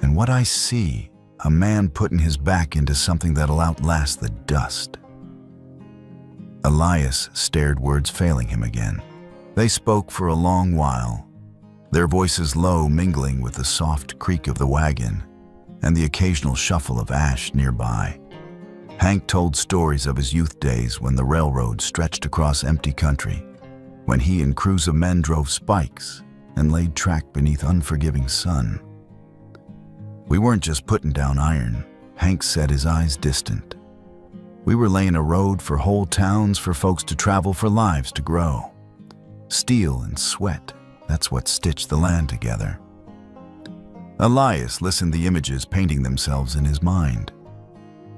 Speaker 1: And what I see, a man putting his back into something that'll outlast the dust. Elias stared, words failing him again. They spoke for a long while, their voices low, mingling with the soft creak of the wagon and the occasional shuffle of ash nearby. Hank told stories of his youth days when the railroad stretched across empty country, when he and crews of men drove spikes and laid track beneath unforgiving sun. We weren't just putting down iron, Hank said, his eyes distant. We were laying a road for whole towns, for folks to travel, for lives to grow. Steel and sweat, that's what stitched the land together. Elias listened, the images painting themselves in his mind.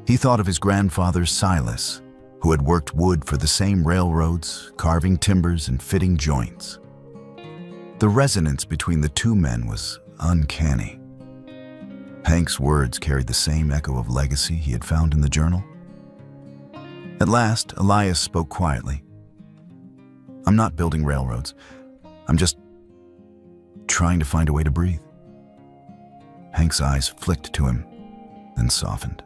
Speaker 1: He thought of his grandfather Silas, who had worked wood for the same railroads, carving timbers and fitting joints. The resonance between the two men was uncanny. Hank's words carried the same echo of legacy he had found in the journal. At last, Elias spoke quietly. I'm not building railroads. I'm just trying to find a way to breathe. Hank's eyes flicked to him, then softened.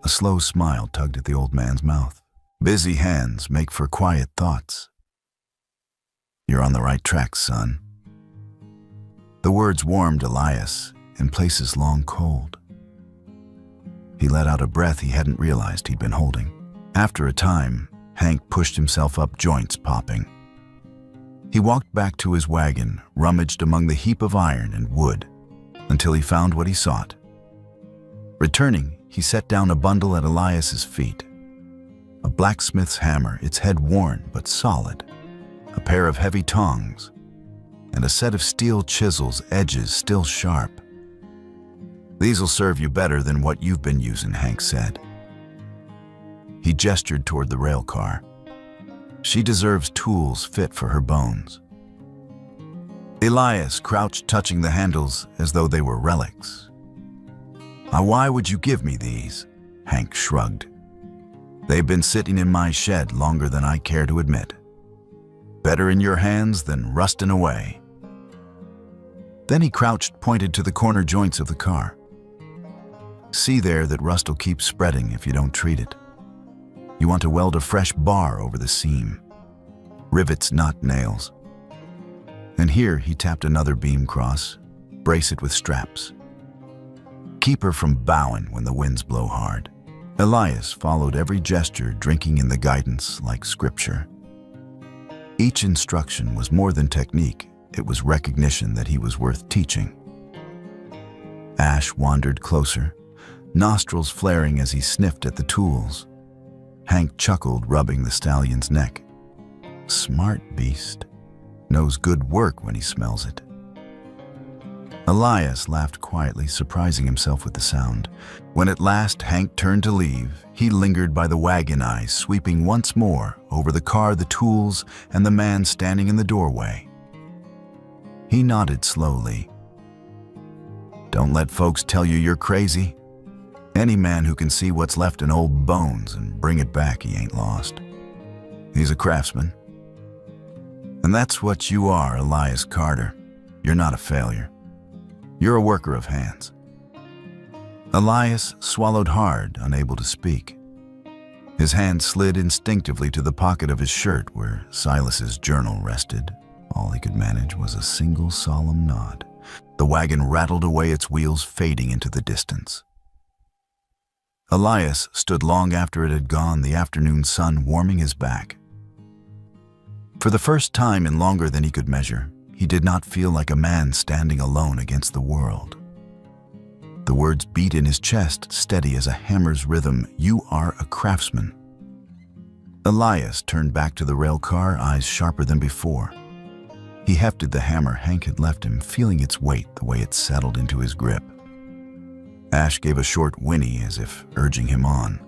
Speaker 1: A slow smile tugged at the old man's mouth. Busy hands make for quiet thoughts. You're on the right track, son. The words warmed Elias in places long cold. He let out a breath he hadn't realized he'd been holding. After a time, Hank pushed himself up, joints popping. He walked back to his wagon, rummaged among the heap of iron and wood, until he found what he sought. Returning, he set down a bundle at Elias's feet. A blacksmith's hammer, its head worn but solid, a pair of heavy tongs, and a set of steel chisels, edges still sharp. These'll serve you better than what you've been using, Hank said. He gestured toward the rail car. She deserves tools fit for her bones. Elias crouched, touching the handles as though they were relics. Why would you give me these? Hank shrugged. They've been sitting in my shed longer than I care to admit. Better in your hands than rusting away. Then he crouched, pointed to the corner joints of the car. See there that rust will keep spreading if you don't treat it. You want to weld a fresh bar over the seam. Rivets, not nails. And here he tapped another beam cross. Brace it with straps. Keep her from bowing when the winds blow hard. Elias followed every gesture, drinking in the guidance like scripture. Each instruction was more than technique. It was recognition that he was worth teaching. Ash wandered closer, nostrils flaring as he sniffed at the tools. Hank chuckled, rubbing the stallion's neck. Smart beast. Knows good work when he smells it. Elias laughed quietly, surprising himself with the sound. When at last Hank turned to leave, he lingered by the wagon, eyes sweeping once more over the car, the tools, and the man standing in the doorway. He nodded slowly. Don't let folks tell you you're crazy. Any man who can see what's left in old bones and bring it back, he ain't lost. He's a craftsman. And that's what you are, Elias Carter. You're not a failure. You're a worker of hands. Elias swallowed hard, unable to speak. His hand slid instinctively to the pocket of his shirt where Silas's journal rested. All he could manage was a single solemn nod. The wagon rattled away, its wheels fading into the distance. Elias stood long after it had gone, the afternoon sun warming his back. For the first time in longer than he could measure, he did not feel like a man standing alone against the world. The words beat in his chest, steady as a hammer's rhythm. You are a craftsman. Elias turned back to the rail car, eyes sharper than before. He hefted the hammer Hank had left him, feeling its weight the way it settled into his grip. Ash gave a short whinny as if urging him on.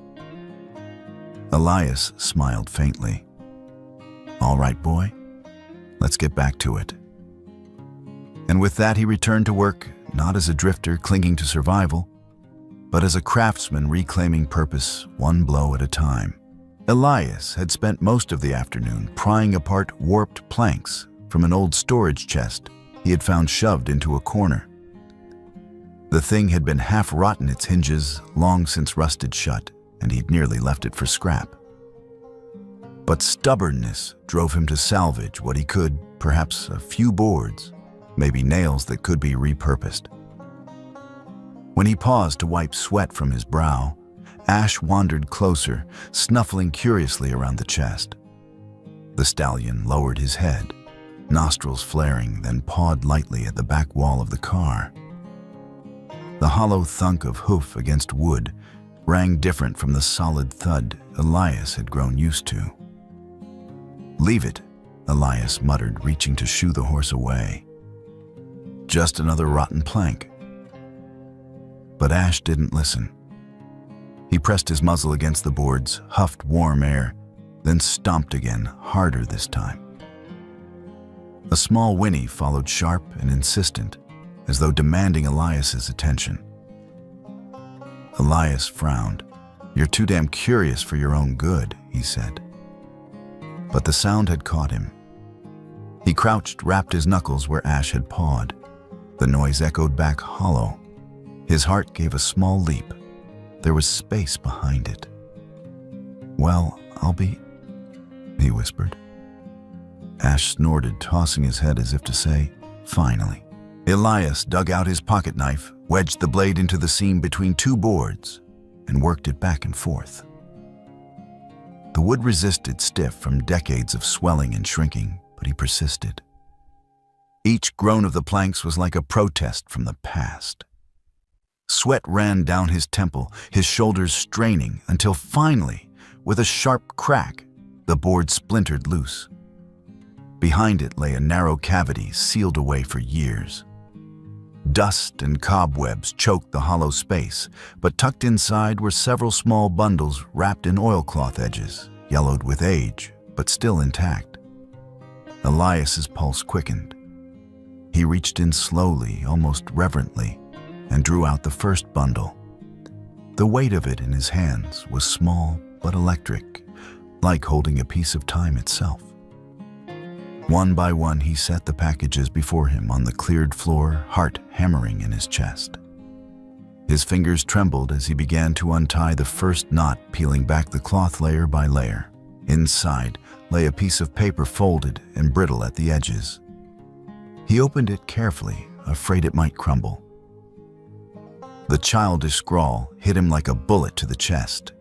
Speaker 1: Elias smiled faintly. All right, boy, let's get back to it. And with that, he returned to work, not as a drifter clinging to survival, but as a craftsman reclaiming purpose one blow at a time. Elias had spent most of the afternoon prying apart warped planks from an old storage chest he had found shoved into a corner. The thing had been half rotten, its hinges long since rusted shut, and he'd nearly left it for scrap. But stubbornness drove him to salvage what he could, perhaps a few boards, maybe nails that could be repurposed. When he paused to wipe sweat from his brow, Ash wandered closer, snuffling curiously around the chest. The stallion lowered his head, nostrils flaring, then pawed lightly at the back wall of the car. The hollow thunk of hoof against wood rang different from the solid thud Elias had grown used to. "Leave it," Elias muttered, reaching to shoo the horse away. "Just another rotten plank." But Ash didn't listen. He pressed his muzzle against the boards, huffed warm air, then stomped again, harder this time. A small whinny followed, sharp and insistent, as though demanding Elias's attention. Elias frowned. "You're too damn curious for your own good," he said. But the sound had caught him. He crouched, rapped his knuckles where Ash had pawed. The noise echoed back hollow. His heart gave a small leap. There was space behind it. "Well, I'll be," he whispered. Ash snorted, tossing his head as if to say, "Finally." Elias dug out his pocket knife, wedged the blade into the seam between two boards, and worked it back and forth. The wood resisted, stiff from decades of swelling and shrinking, but he persisted. Each groan of the planks was like a protest from the past. Sweat ran down his temple, his shoulders straining, until finally, with a sharp crack, the board splintered loose. Behind it lay a narrow cavity sealed away for years. Dust and cobwebs choked the hollow space, but tucked inside were several small bundles wrapped in oilcloth edges, yellowed with age, but still intact. Elias's pulse quickened. He reached in slowly, almost reverently, and drew out the first bundle. The weight of it in his hands was small but electric, like holding a piece of time itself. One by one, he set the packages before him on the cleared floor, heart hammering in his chest. His fingers trembled as he began to untie the first knot, peeling back the cloth layer by layer. Inside lay a piece of paper folded and brittle at the edges. He opened it carefully, afraid it might crumble. The childish scrawl hit him like a bullet to the chest.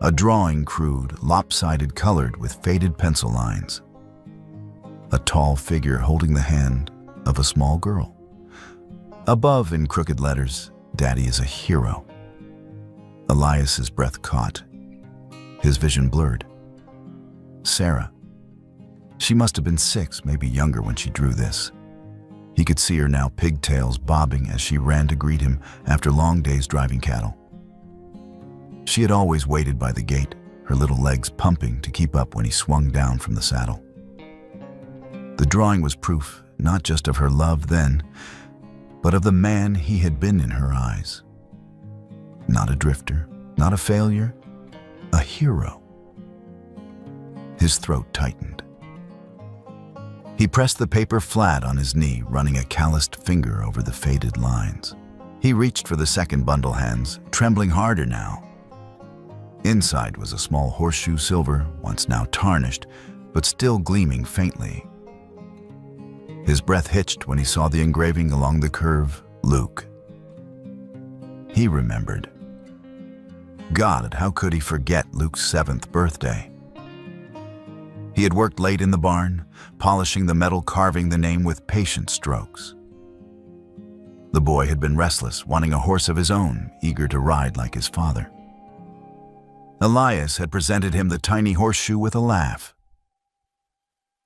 Speaker 1: A drawing, crude, lopsided, colored with faded pencil lines. A tall figure holding the hand of a small girl. Above, in crooked letters, "Daddy is a hero." Elias's breath caught. His vision blurred. Sarah. She must have been 6, maybe younger when she drew this. He could see her now, pigtails bobbing as she ran to greet him after long days driving cattle. She had always waited by the gate, her little legs pumping to keep up when he swung down from the saddle. The drawing was proof, not just of her love then, but of the man he had been in her eyes. Not a drifter, not a failure, a hero. His throat tightened. He pressed the paper flat on his knee, running a calloused finger over the faded lines. He reached for the second bundle, hands trembling harder now. Inside was a small horseshoe silver, once now tarnished, but still gleaming faintly. His breath hitched when he saw the engraving along the curve, Luke. He remembered. God, how could he forget Luke's 7th birthday? He had worked late in the barn, polishing the metal, carving the name with patient strokes. The boy had been restless, wanting a horse of his own, eager to ride like his father. Elias had presented him the tiny horseshoe with a laugh.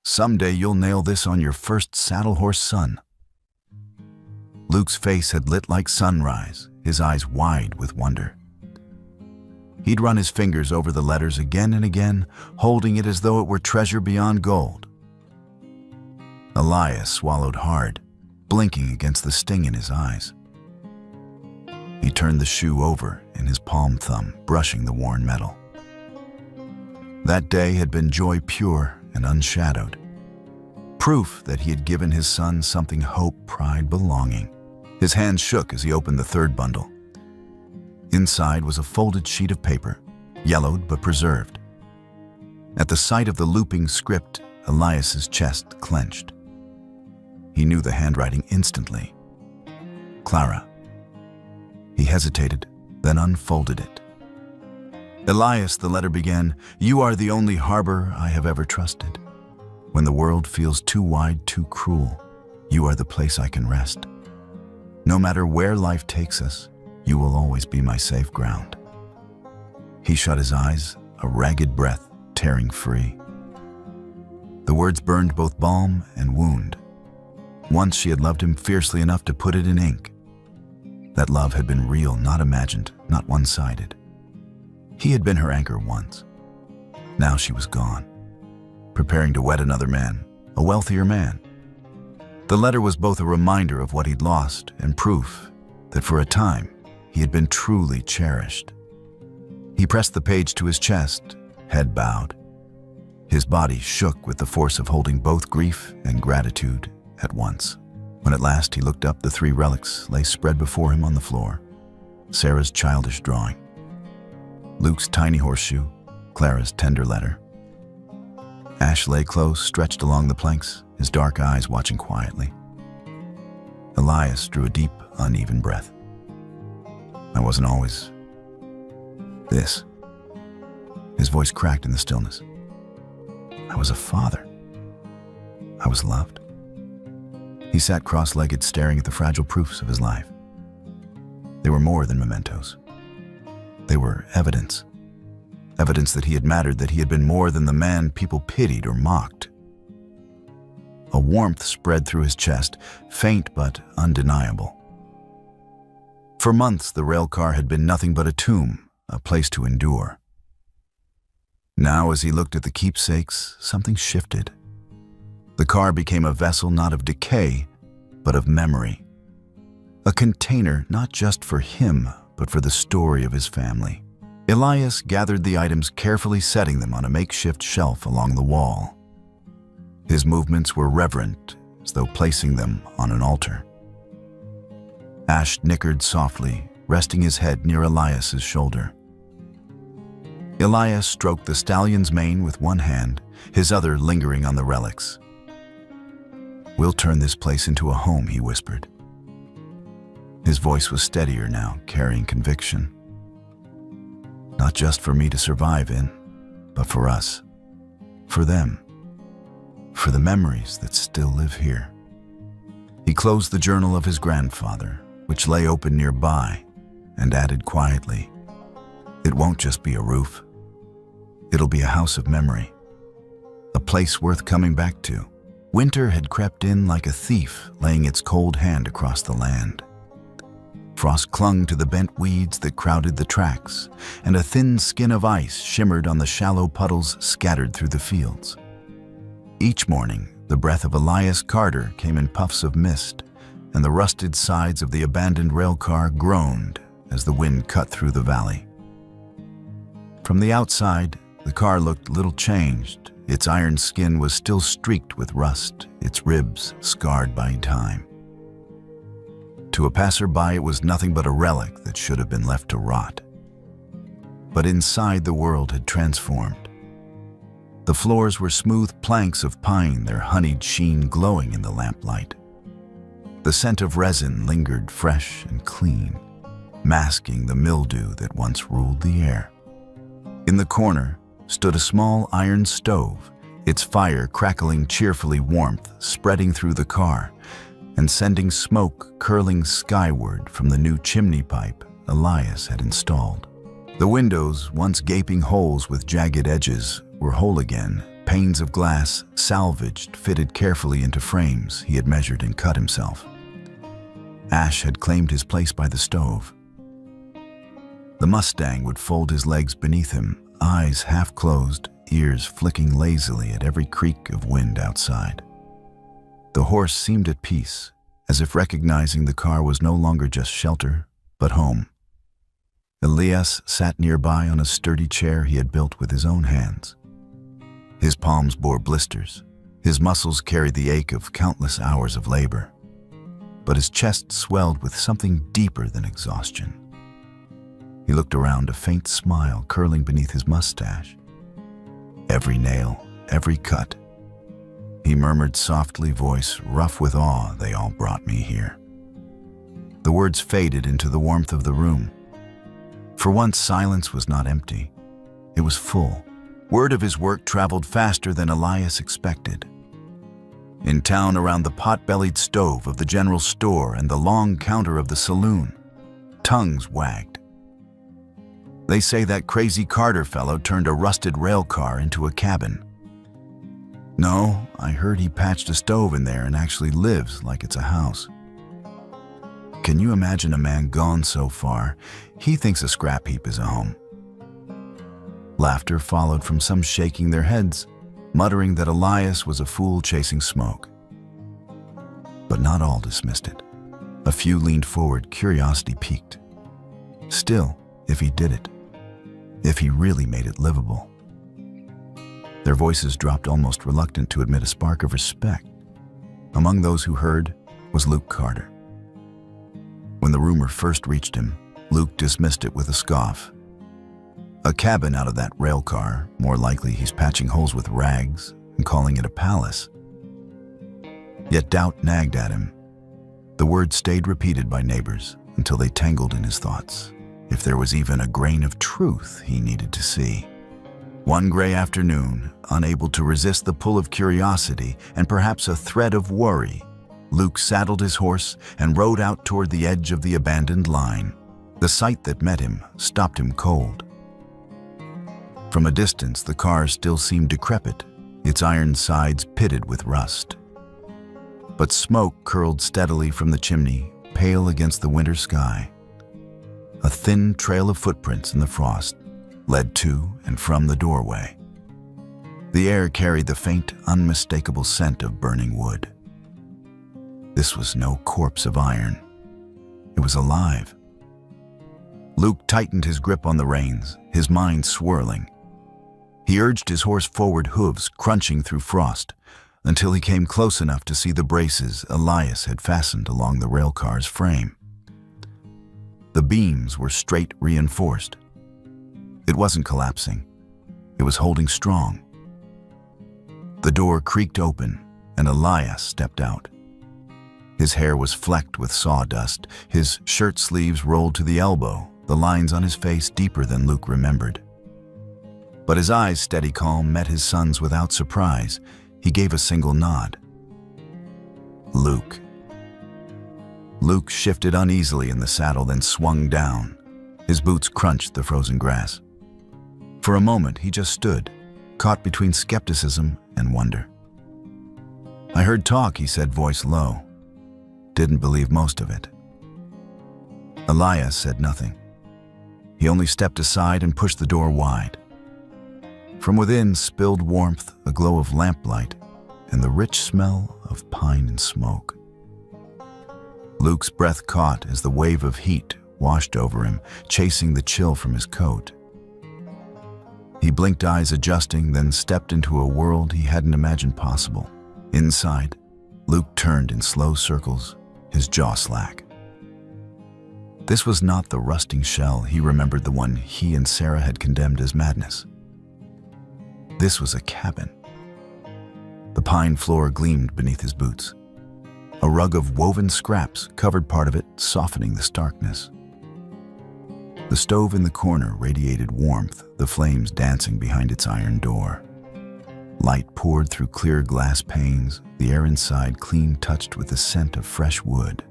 Speaker 1: "Someday you'll nail this on your first saddle horse, son." Luke's face had lit like sunrise, his eyes wide with wonder. He'd run his fingers over the letters again and again, holding it as though it were treasure beyond gold. Elias swallowed hard, blinking against the sting in his eyes. He turned the shoe over in his palm thumb, brushing the worn metal. That day had been joy pure and unshadowed. Proof that he had given his son something hope, pride, belonging. His hand shook as he opened the third bundle. Inside was a folded sheet of paper, yellowed but preserved. At the sight of the looping script, Elias's chest clenched. He knew the handwriting instantly. Clara. He hesitated, then unfolded it. Elias, the letter began, "You are the only harbor I have ever trusted. When the world feels too wide, too cruel, you are the place I can rest. No matter where life takes us, you will always be my safe ground." He shut his eyes, a ragged breath tearing free. The words burned both balm and wound. Once she had loved him fiercely enough to put it in ink. That love had been real, not imagined, not one-sided. He had been her anchor once. Now she was gone, preparing to wed another man, a wealthier man. The letter was both a reminder of what he'd lost and proof that for a time he had been truly cherished. He pressed the page to his chest, head bowed. His body shook with the force of holding both grief and gratitude at once. When at last he looked up, the 3 relics lay spread before him on the floor. Sarah's childish drawing, Luke's tiny horseshoe, Clara's tender letter. Ash lay close, stretched along the planks, his dark eyes watching quietly. Elias drew a deep, uneven breath. "I wasn't always this." His voice cracked in the stillness. "I was a father. I was loved." He sat cross-legged, staring at the fragile proofs of his life. They were more than mementos. They were evidence. Evidence that he had mattered, that he had been more than the man people pitied or mocked. A warmth spread through his chest, faint but undeniable. For months, the rail car had been nothing but a tomb, a place to endure. Now, as he looked at the keepsakes, something shifted. The car became a vessel not of decay, but of memory. A container not just for him, but for the story of his family. Elias gathered the items, carefully setting them on a makeshift shelf along the wall. His movements were reverent, as though placing them on an altar. Ash nickered softly, resting his head near Elias's shoulder. Elias stroked the stallion's mane with one hand, his other lingering on the relics. "We'll turn this place into a home," he whispered. His voice was steadier now, carrying conviction. "Not just for me to survive in, but for us, for them, for the memories that still live here." He closed the journal of his grandfather, which lay open nearby, and added quietly, "It won't just be a roof. It'll be a house of memory, a place worth coming back to." Winter had crept in like a thief, laying its cold hand across the land. Frost clung to the bent weeds that crowded the tracks, and a thin skin of ice shimmered on the shallow puddles scattered through the fields. Each morning, the breath of Elias Carter came in puffs of mist, and the rusted sides of the abandoned railcar groaned as the wind cut through the valley. From the outside, the car looked little changed. Its iron skin was still streaked with rust, its ribs scarred by time. To a passerby, it was nothing but a relic that should have been left to rot. But inside, the world had transformed. The floors were smooth planks of pine, their honeyed sheen glowing in the lamplight. The scent of resin lingered fresh and clean, masking the mildew that once ruled the air. In the corner stood a small iron stove, its fire crackling cheerfully, warmth spreading through the car and sending smoke curling skyward from the new chimney pipe Elias had installed. The windows, once gaping holes with jagged edges, were whole again, panes of glass salvaged, fitted carefully into frames he had measured and cut himself. Ash had claimed his place by the stove. The Mustang would fold his legs beneath him, eyes half closed, ears flicking lazily at every creak of wind outside. The horse seemed at peace, as if recognizing the car was no longer just shelter, but home. Elias sat nearby on a sturdy chair he had built with his own hands. His palms bore blisters. His muscles carried the ache of countless hours of labor. But his chest swelled with something deeper than exhaustion. He looked around, a faint smile curling beneath his mustache. Every nail, every cut. He murmured softly, voice rough with awe, "They all brought me here." The words faded into the warmth of the room. For once, silence was not empty. It was full. Word of his work traveled faster than Elias expected. In town, around the pot-bellied stove of the general store and the long counter of the saloon, tongues wagged. "They say that crazy Carter fellow turned a rusted rail car into a cabin." "No, I heard he patched a stove in there and actually lives like it's a house." Can you imagine a man gone so far? He thinks a scrap heap is a home. Laughter followed from some shaking their heads, muttering that Elias was a fool chasing smoke. But not all dismissed it. A few leaned forward, curiosity piqued. Still, if he did it, if he really made it livable. Their voices dropped, almost reluctant to admit a spark of respect. Among those who heard was Luke Carter. When the rumor first reached him, Luke dismissed it with a scoff. A cabin out of that rail car, more likely he's patching holes with rags and calling it a palace. Yet doubt nagged at him. The word stayed repeated by neighbors until they tangled in his thoughts. If there was even a grain of truth he needed to see. One gray afternoon, unable to resist the pull of curiosity and perhaps a thread of worry, Luke saddled his horse and rode out toward the edge of the abandoned line. The sight that met him stopped him cold. From a distance, the car still seemed decrepit, its iron sides pitted with rust. But smoke curled steadily from the chimney, pale against the winter sky. A thin trail of footprints in the frost led to and from the doorway. The air carried the faint, unmistakable scent of burning wood. This was no corpse of iron. It was alive. Luke tightened his grip on the reins, his mind swirling. He urged his horse forward, hooves crunching through frost, until he came close enough to see the braces Elias had fastened along the railcar's frame. The beams were straight, reinforced. It wasn't collapsing. It was holding strong. The door creaked open, and Elias stepped out. His hair was flecked with sawdust, his shirt sleeves rolled to the elbow, the lines on his face deeper than Luke remembered. But his eyes, steady calm, met his son's without surprise. He gave a single nod. Luke. Luke shifted uneasily in the saddle, then swung down. His boots crunched the frozen grass. For a moment, he just stood, caught between skepticism and wonder. "I heard talk," he said, voice low. "Didn't believe most of it." Elias said nothing. He only stepped aside and pushed the door wide. From within spilled warmth, a glow of lamplight, and the rich smell of pine and smoke. Luke's breath caught as the wave of heat washed over him, chasing the chill from his coat. He blinked, eyes adjusting, then stepped into a world he hadn't imagined possible. Inside, Luke turned in slow circles, his jaw slack. This was not the rusting shell he remembered, the one he and Sarah had condemned as madness. This was a cabin. The pine floor gleamed beneath his boots. A rug of woven scraps covered part of it, softening the starkness. The stove in the corner radiated warmth, the flames dancing behind its iron door. Light poured through clear glass panes, the air inside clean, touched with the scent of fresh wood.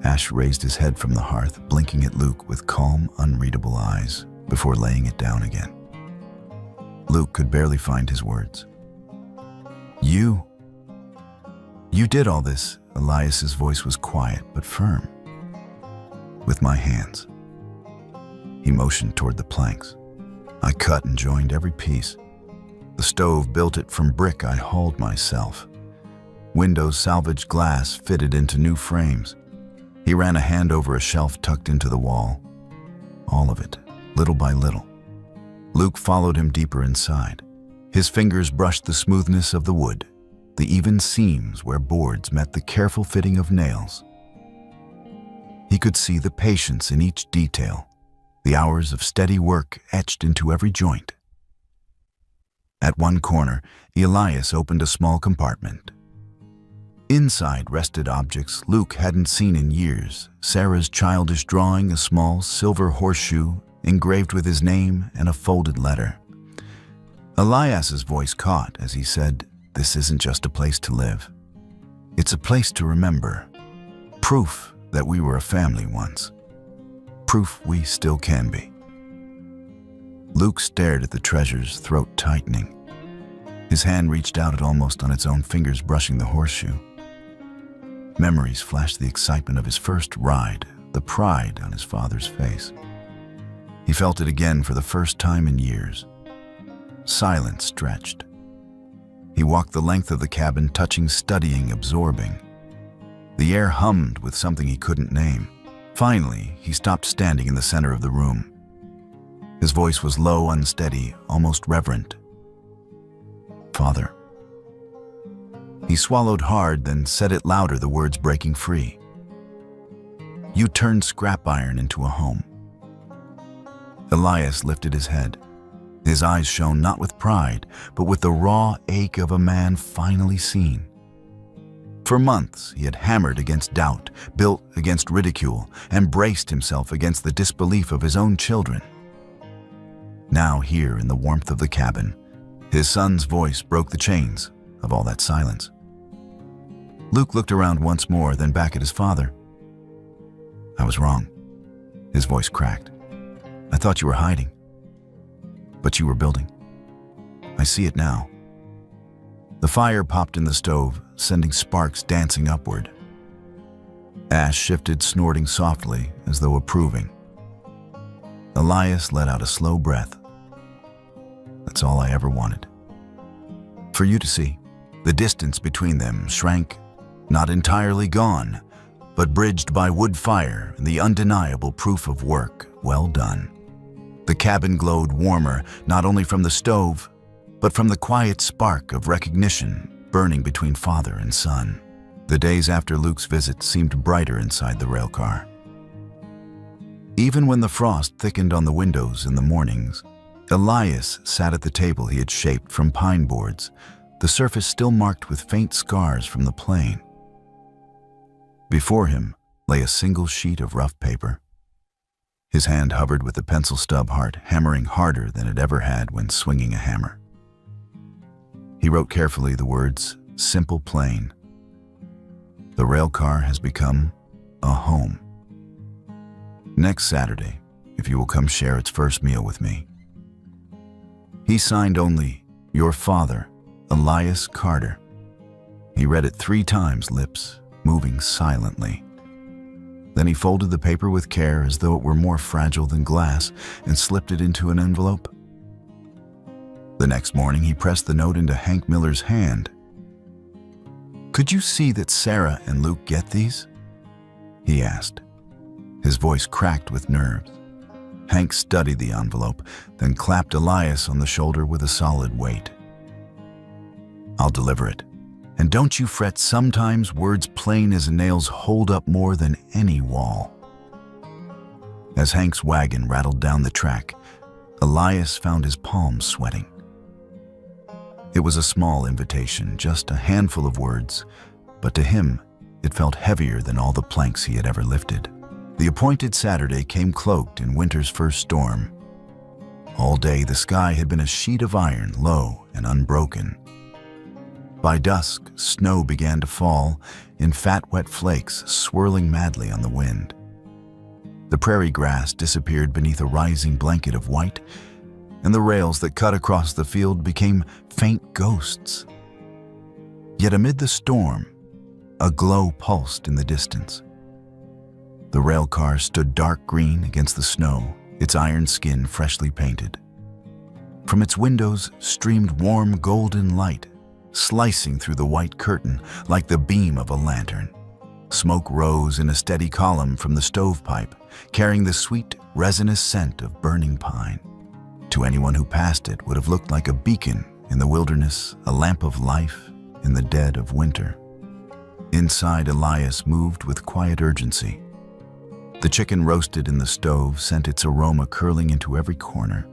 Speaker 1: Ash raised his head from the hearth, blinking at Luke with calm, unreadable eyes, before laying it down again. Luke could barely find his words. You did all this." Elias's voice was quiet but firm. "With my hands." He motioned toward the planks. "I cut and joined every piece. The stove, built it from brick I hauled myself. Windows, salvaged glass fitted into new frames." He ran a hand over a shelf tucked into the wall. all of it, little by little. Luke followed him deeper inside. His fingers brushed the smoothness of the wood, the even seams where boards met the careful fitting of nails. He could see the patience in each detail, the hours of steady work etched into every joint. At one corner, Elias opened a small compartment. Inside rested objects Luke hadn't seen in years, Sarah's childish drawing, a small silver horseshoe engraved with his name, and a folded letter. Elias's voice caught as he said, "This isn't just a place to live. It's a place to remember. Proof that we were a family once. Proof we still can be." Luke stared at the treasures, throat tightening. His hand reached out at almost on its own fingers, brushing the horseshoe. Memories flashed the excitement of his first ride, the pride on his father's face. He felt it again for the first time in years. Silence stretched. He walked the length of the cabin, touching, studying, absorbing. The air hummed with something he couldn't name. Finally, he stopped, standing in the center of the room. His voice was low, unsteady, almost reverent. "Father." He swallowed hard, then said it louder, the words breaking free. "You turned scrap iron into a home." Elias lifted his head. His eyes shone not with pride, but with the raw ache of a man finally seen. For months, he had hammered against doubt, built against ridicule, and braced himself against the disbelief of his own children. Now, here in the warmth of the cabin, his son's voice broke the chains of all that silence. Luke looked around once more, then back at his father. "I was wrong." His voice cracked. "I thought you were hiding. But you were building. I see it now." The fire popped in the stove, sending sparks dancing upward. Ash shifted, snorting softly, as though approving. Elias let out a slow breath. "That's all I ever wanted. For you to see." The distance between them shrank, not entirely gone, but bridged by wood fire and the undeniable proof of work well done. The cabin glowed warmer, not only from the stove, but from the quiet spark of recognition burning between father and son. The days after Luke's visit seemed brighter inside the railcar. Even when the frost thickened on the windows in the mornings, Elias sat at the table he had shaped from pine boards, the surface still marked with faint scars from the plane. Before him lay a single sheet of rough paper. His hand hovered with the pencil stub heart, hammering harder than it ever had when swinging a hammer. He wrote carefully the words, simple, plain. "The railcar has become a home. Next Saturday, if you will come share its first meal with me." He signed only, "Your father, Elias Carter." He read it 3 times, lips moving silently. Then he folded the paper with care as though it were more fragile than glass and slipped it into an envelope. The next morning, he pressed the note into Hank Miller's hand. "Could you see that Sarah and Luke get these?" he asked. His voice cracked with nerves. Hank studied the envelope, then clapped Elias on the shoulder with a solid weight. "I'll deliver it. And don't you fret, sometimes words plain as nails hold up more than any wall." As Hank's wagon rattled down the track, Elias found his palms sweating. It was a small invitation, just a handful of words, but to him, it felt heavier than all the planks he had ever lifted. The appointed Saturday came cloaked in winter's first storm. All day the sky had been a sheet of iron, low and unbroken. By dusk, snow began to fall in fat, wet flakes, swirling madly on the wind. The prairie grass disappeared beneath a rising blanket of white, and the rails that cut across the field became faint ghosts. Yet amid the storm, a glow pulsed in the distance. The rail car stood dark green against the snow, its iron skin freshly painted. From its windows streamed warm golden light, slicing through the white curtain like the beam of a lantern. Smoke rose in a steady column from the stovepipe, carrying the sweet, resinous scent of burning pine. To anyone who passed it would have looked like a beacon in the wilderness, a lamp of life in the dead of winter. Inside, Elias moved with quiet urgency. The chicken roasted in the stove sent its aroma curling into every corner.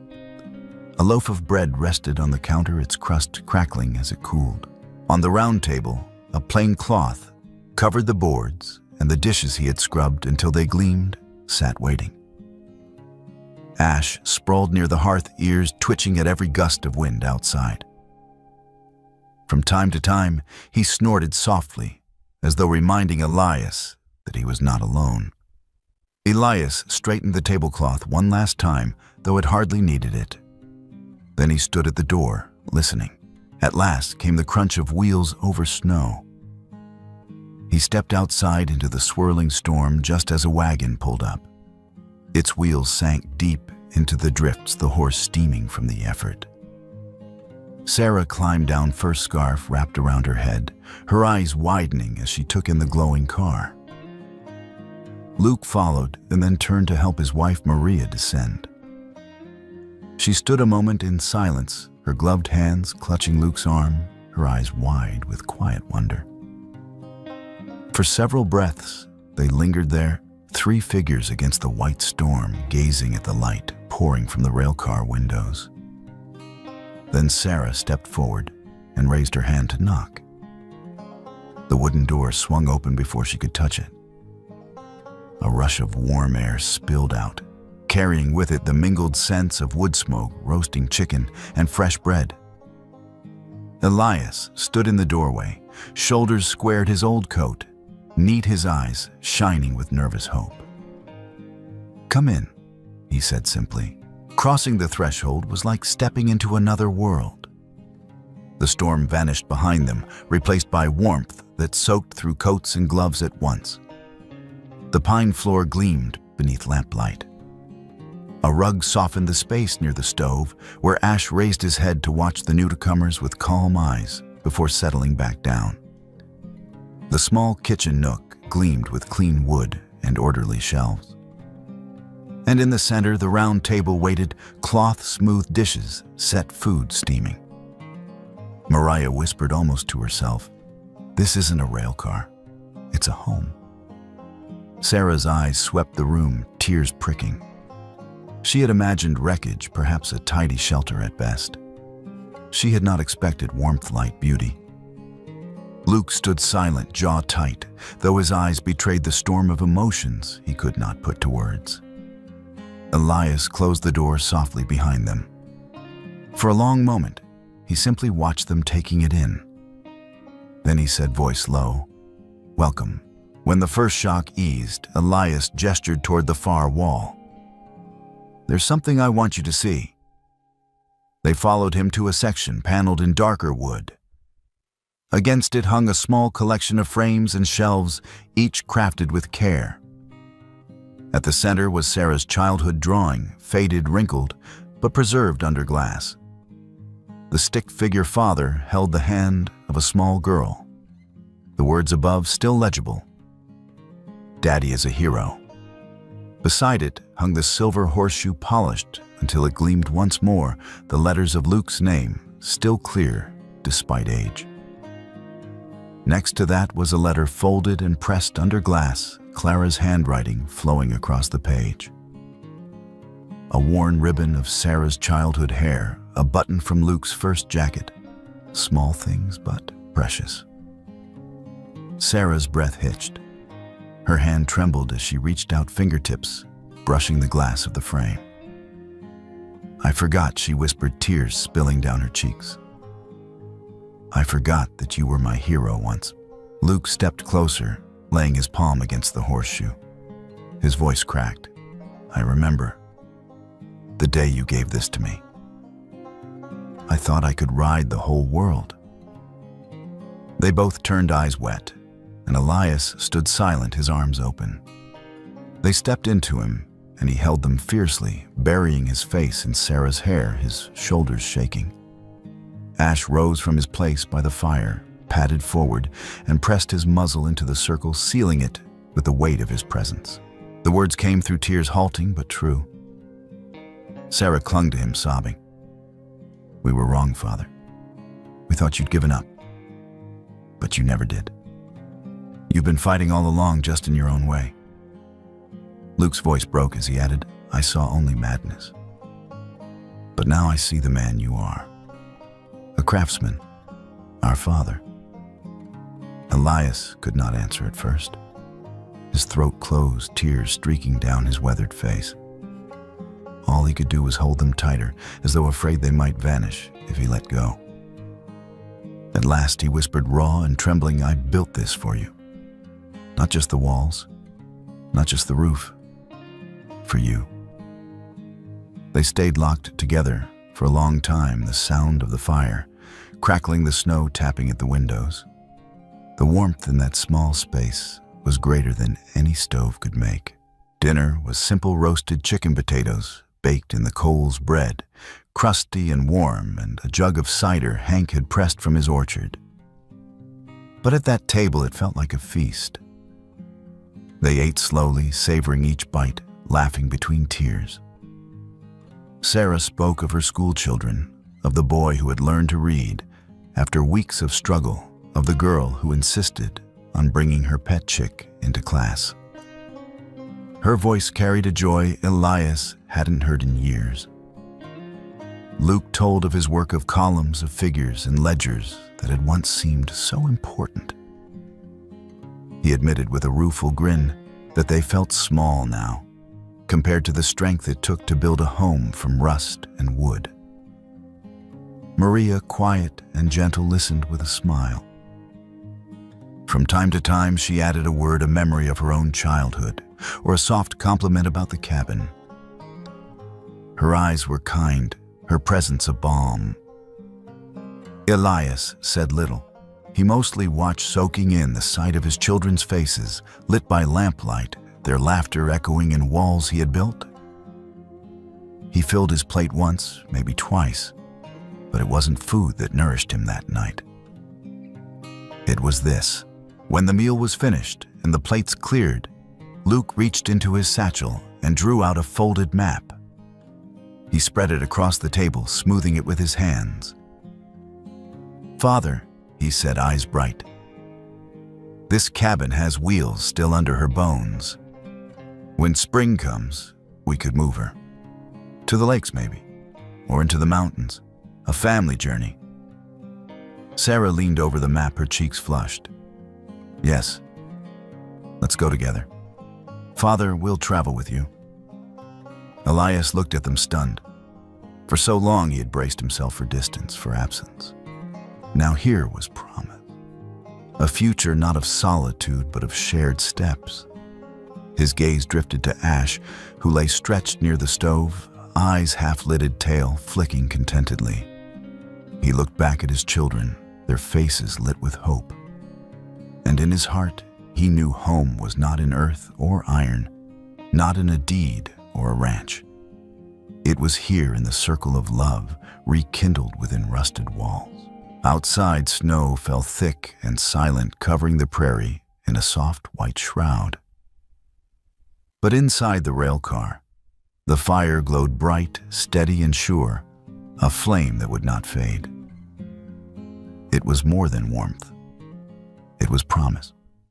Speaker 1: A loaf of bread rested on the counter, its crust crackling as it cooled. On the round table, a plain cloth covered the boards, and the dishes he had scrubbed until they gleamed sat waiting. Ash sprawled near the hearth, ears twitching at every gust of wind outside. From time to time, he snorted softly, as though reminding Elias that he was not alone. Elias straightened the tablecloth one last time, though it hardly needed it. Then he stood at the door, listening. At last came the crunch of wheels over snow. He stepped outside into the swirling storm just as a wagon pulled up. Its wheels sank deep into the drifts, the horse steaming from the effort. Sarah climbed down first, scarf wrapped around her head, her eyes widening as she took in the glowing car. Luke followed and then turned to help his wife Maria descend. She stood a moment in silence, her gloved hands clutching Luke's arm, her eyes wide with quiet wonder. For several breaths, they lingered there, three figures against the white storm, gazing at the light pouring from the railcar windows. Then Sarah stepped forward and raised her hand to knock. The wooden door swung open before she could touch it. A rush of warm air spilled out, carrying with it the mingled scents of wood smoke, roasting chicken, and fresh bread. Elias stood in the doorway, shoulders squared, his old coat, neat, his eyes shining with nervous hope. "Come in," he said simply. Crossing the threshold was like stepping into another world. The storm vanished behind them, replaced by warmth that soaked through coats and gloves at once. The pine floor gleamed beneath lamplight. A rug softened the space near the stove, where Ash raised his head to watch the newcomers with calm eyes before settling back down. The small kitchen nook gleamed with clean wood and orderly shelves. And in the center, the round table waited, cloth-smooth dishes, set food steaming. Mariah whispered almost to herself, "This isn't a rail car, it's a home." Sarah's eyes swept the room, tears pricking. She had imagined wreckage, perhaps a tidy shelter at best. She had not expected warmth, light, beauty. Luke stood silent, jaw tight, though his eyes betrayed the storm of emotions he could not put to words. Elias closed the door softly behind them. For a long moment, he simply watched them taking it in. Then he said, voice low, "Welcome." When the first shock eased, Elias gestured toward the far wall. "There's something I want you to see." They followed him to a section paneled in darker wood. Against it hung a small collection of frames and shelves, each crafted with care. At the center was Sarah's childhood drawing, faded, wrinkled, but preserved under glass. The stick figure father held the hand of a small girl. The words above still legible. "Daddy is a hero." Beside it hung the silver horseshoe, polished until it gleamed once more, the letters of Luke's name, still clear despite age. Next to that was a letter folded and pressed under glass, Clara's handwriting flowing across the page. A worn ribbon of Sarah's childhood hair, a button from Luke's first jacket. Small things, but precious. Sarah's breath hitched. Her hand trembled as she reached out, fingertips brushing the glass of the frame. "I forgot," she whispered, tears spilling down her cheeks. "I forgot that you were my hero once." Luke stepped closer, laying his palm against the horseshoe. His voice cracked. "I remember the day you gave this to me. I thought I could ride the whole world." They both turned, eyes wet, and Elias stood silent, his arms open. They stepped into him, and he held them fiercely, burying his face in Sarah's hair, his shoulders shaking. Ash rose from his place by the fire, padded forward and pressed his muzzle into the circle, sealing it with the weight of his presence. The words came through tears, halting but true. Sarah clung to him, sobbing. "We were wrong, Father. We thought you'd given up. But you never did. You've been fighting all along, just in your own way." Luke's voice broke as he added, "I saw only madness. But now I see the man you are. A craftsman, our father." Elias could not answer at first. His throat closed, tears streaking down his weathered face. All he could do was hold them tighter, as though afraid they might vanish if he let go. At last he whispered, raw and trembling, "I built this for you. Not just the walls, not just the roof. For you." They stayed locked together for a long time, the sound of the fire, crackling the snow tapping at the windows. The warmth in that small space was greater than any stove could make. Dinner was simple roasted chicken potatoes, baked in the coals bread, crusty and warm, and a jug of cider Hank had pressed from his orchard. But at that table it felt like a feast. They ate slowly, savoring each bite, laughing between tears. Sarah spoke of her school children, of the boy who had learned to read after weeks of struggle, of the girl who insisted on bringing her pet chick into class. Her voice carried a joy Elias hadn't heard in years. Luke told of his work of columns of figures and ledgers that had once seemed so important. He admitted with a rueful grin that they felt small now, compared to the strength it took to build a home from rust and wood. Maria, quiet and gentle, listened with a smile. From time to time, she added a word, a memory of her own childhood, or a soft compliment about the cabin. Her eyes were kind, her presence a balm. Elias said little. He mostly watched, soaking in the sight of his children's faces, lit by lamplight, their laughter echoing in walls he had built. He filled his plate once, maybe twice, but it wasn't food that nourished him that night. It was this. When the meal was finished and the plates cleared, Luke reached into his satchel and drew out a folded map. He spread it across the table, smoothing it with his hands. "Father," he said, eyes bright, "this cabin has wheels still under her bones. When spring comes, we could move her. To the lakes maybe, or into the mountains. A family journey." Sarah leaned over the map, her cheeks flushed. "Yes, let's go together. Father, we'll travel with you." Elias looked at them, stunned. For so long he had braced himself for distance, for absence. Now here was promise. A future not of solitude, but of shared steps. His gaze drifted to Ash, who lay stretched near the stove, eyes half-lidded, tail flicking contentedly. He looked back at his children, their faces lit with hope. And in his heart, he knew home was not in earth or iron, not in a deed or a ranch. It was here in the circle of love, rekindled within rusted walls. Outside, snow fell thick and silent, covering the prairie in a soft white shroud. But inside the rail car, the fire glowed bright, steady and sure, a flame that would not fade. It was more than warmth. It was promise.